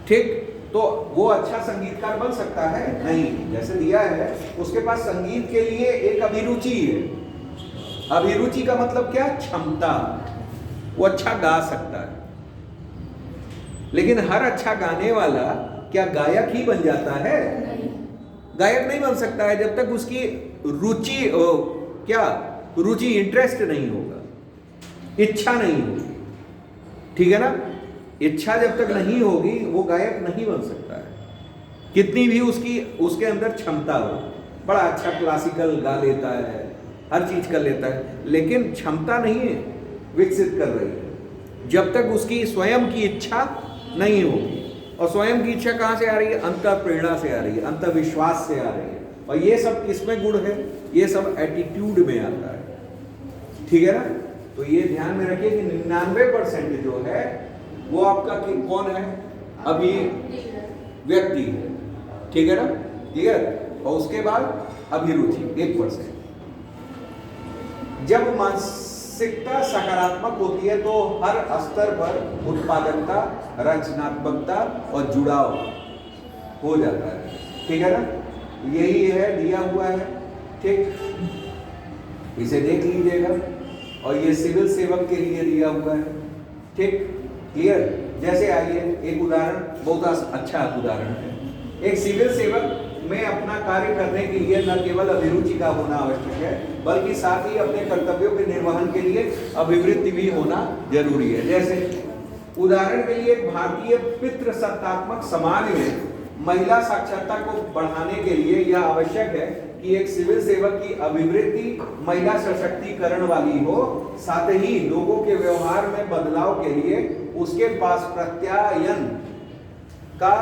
ठीक, तो वो अच्छा संगीतकार बन सकता है नहीं। जैसे दिया है, उसके पास संगीत के लिए एक अभिरुचि है। अभिरुचि का मतलब क्या, क्षमता, वो अच्छा गा सकता है। लेकिन हर अच्छा गाने वाला क्या गायक ही बन जाता है? गायक नहीं बन सकता है जब तक उसकी रुचि क्या रुचि इंटरेस्ट नहीं होगा, इच्छा नहीं होगी। ठीक है ना, इच्छा जब तक नहीं होगी वो गायक नहीं बन सकता है। कितनी भी उसके अंदर क्षमता हो, बड़ा अच्छा क्लासिकल गा लेता है, हर चीज कर लेता है, लेकिन क्षमता नहीं है विकसित कर रही है जब तक उसकी स्वयं की इच्छा नहीं होगी। और स्वयं की इच्छा कहाँ से आ रही है? अंतर प्रेरणा से आ रही है, अंतर विश्वास से आ रही है। और ये सब किसमें गुण है? ये सब एटीट्यूड में आता है। ठीक है ना, तो ये ध्यान में रखिए कि 99% जो है वो आपका कौन है? अभी व्यक्ति है। ठीक है ना, क्लियर। और उसके बाद अभिरुचि 1%। जब मानसिकता सकारात्मक होती है तो हर स्तर पर उत्पादकता, रचनात्मकता और जुड़ाव हो जाता है। ठीक है ना, यही है, दिया हुआ है। ठीक, इसे देख लीजिएगा। और ये सिविल सेवक के लिए दिया हुआ है। ठीक, क्लियर। जैसे आइए एक उदाहरण, बहुत अच्छा उदाहरण है। एक सिविल सेवक में अपना कार्य करने के लिए न केवल अभिरुचि का होना आवश्यक है, बल्कि साथ ही अपने कर्तव्यों के निर्वहन के लिए अभिवृत्ति भी होना जरूरी है। जैसे उदाहरण के लिए, भारतीय पितृसत्तात्मक समाज में महिला साक्षरता को बढ़ाने के लिए यह आवश्यक है कि एक सिविल सेवक की अभिवृत्ति महिला सशक्तिकरण वाली हो, साथ ही लोगों के व्यवहार में बदलाव के लिए उसके पास प्रत्यायन का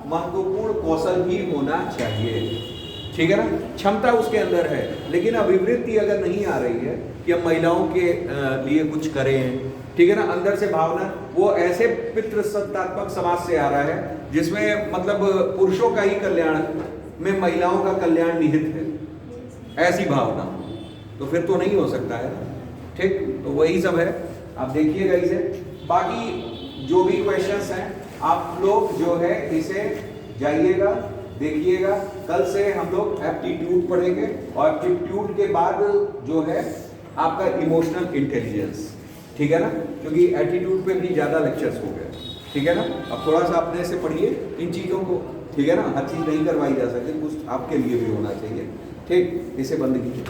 महत्वपूर्ण कौशल भी होना चाहिए। ठीक है ना, क्षमता उसके अंदर है, लेकिन अभिवृत्ति अगर नहीं आ रही है कि हम महिलाओं के लिए कुछ करें, ठीक है ना, अंदर से भावना, वो ऐसे पितृसत्तात्मक समाज से आ रहा है जिसमें मतलब पुरुषों का ही कल्याण में महिलाओं का कल्याण निहित है, ऐसी भावना, तो फिर तो नहीं हो सकता है। ठीक, तो वही सब है, आप देखिएगा इसे। बाकी जो भी क्वेश्चंस हैं आप लोग जो है इसे जाइएगा, देखिएगा। कल से हम लोग एप्टीट्यूड पढ़ेंगे और एप्टीट्यूड के बाद जो है आपका इमोशनल इंटेलिजेंस। ठीक है ना, क्योंकि एटीट्यूड पे भी ज़्यादा लेक्चर्स हो गए। ठीक है ना, अब थोड़ा सा अपने से पढ़िए इन चीज़ों को। ठीक है ना, हर चीज़ नहीं करवाई जा सकती, कुछ आपके लिए भी होना चाहिए। ठीक, इसे बंद कीजिए।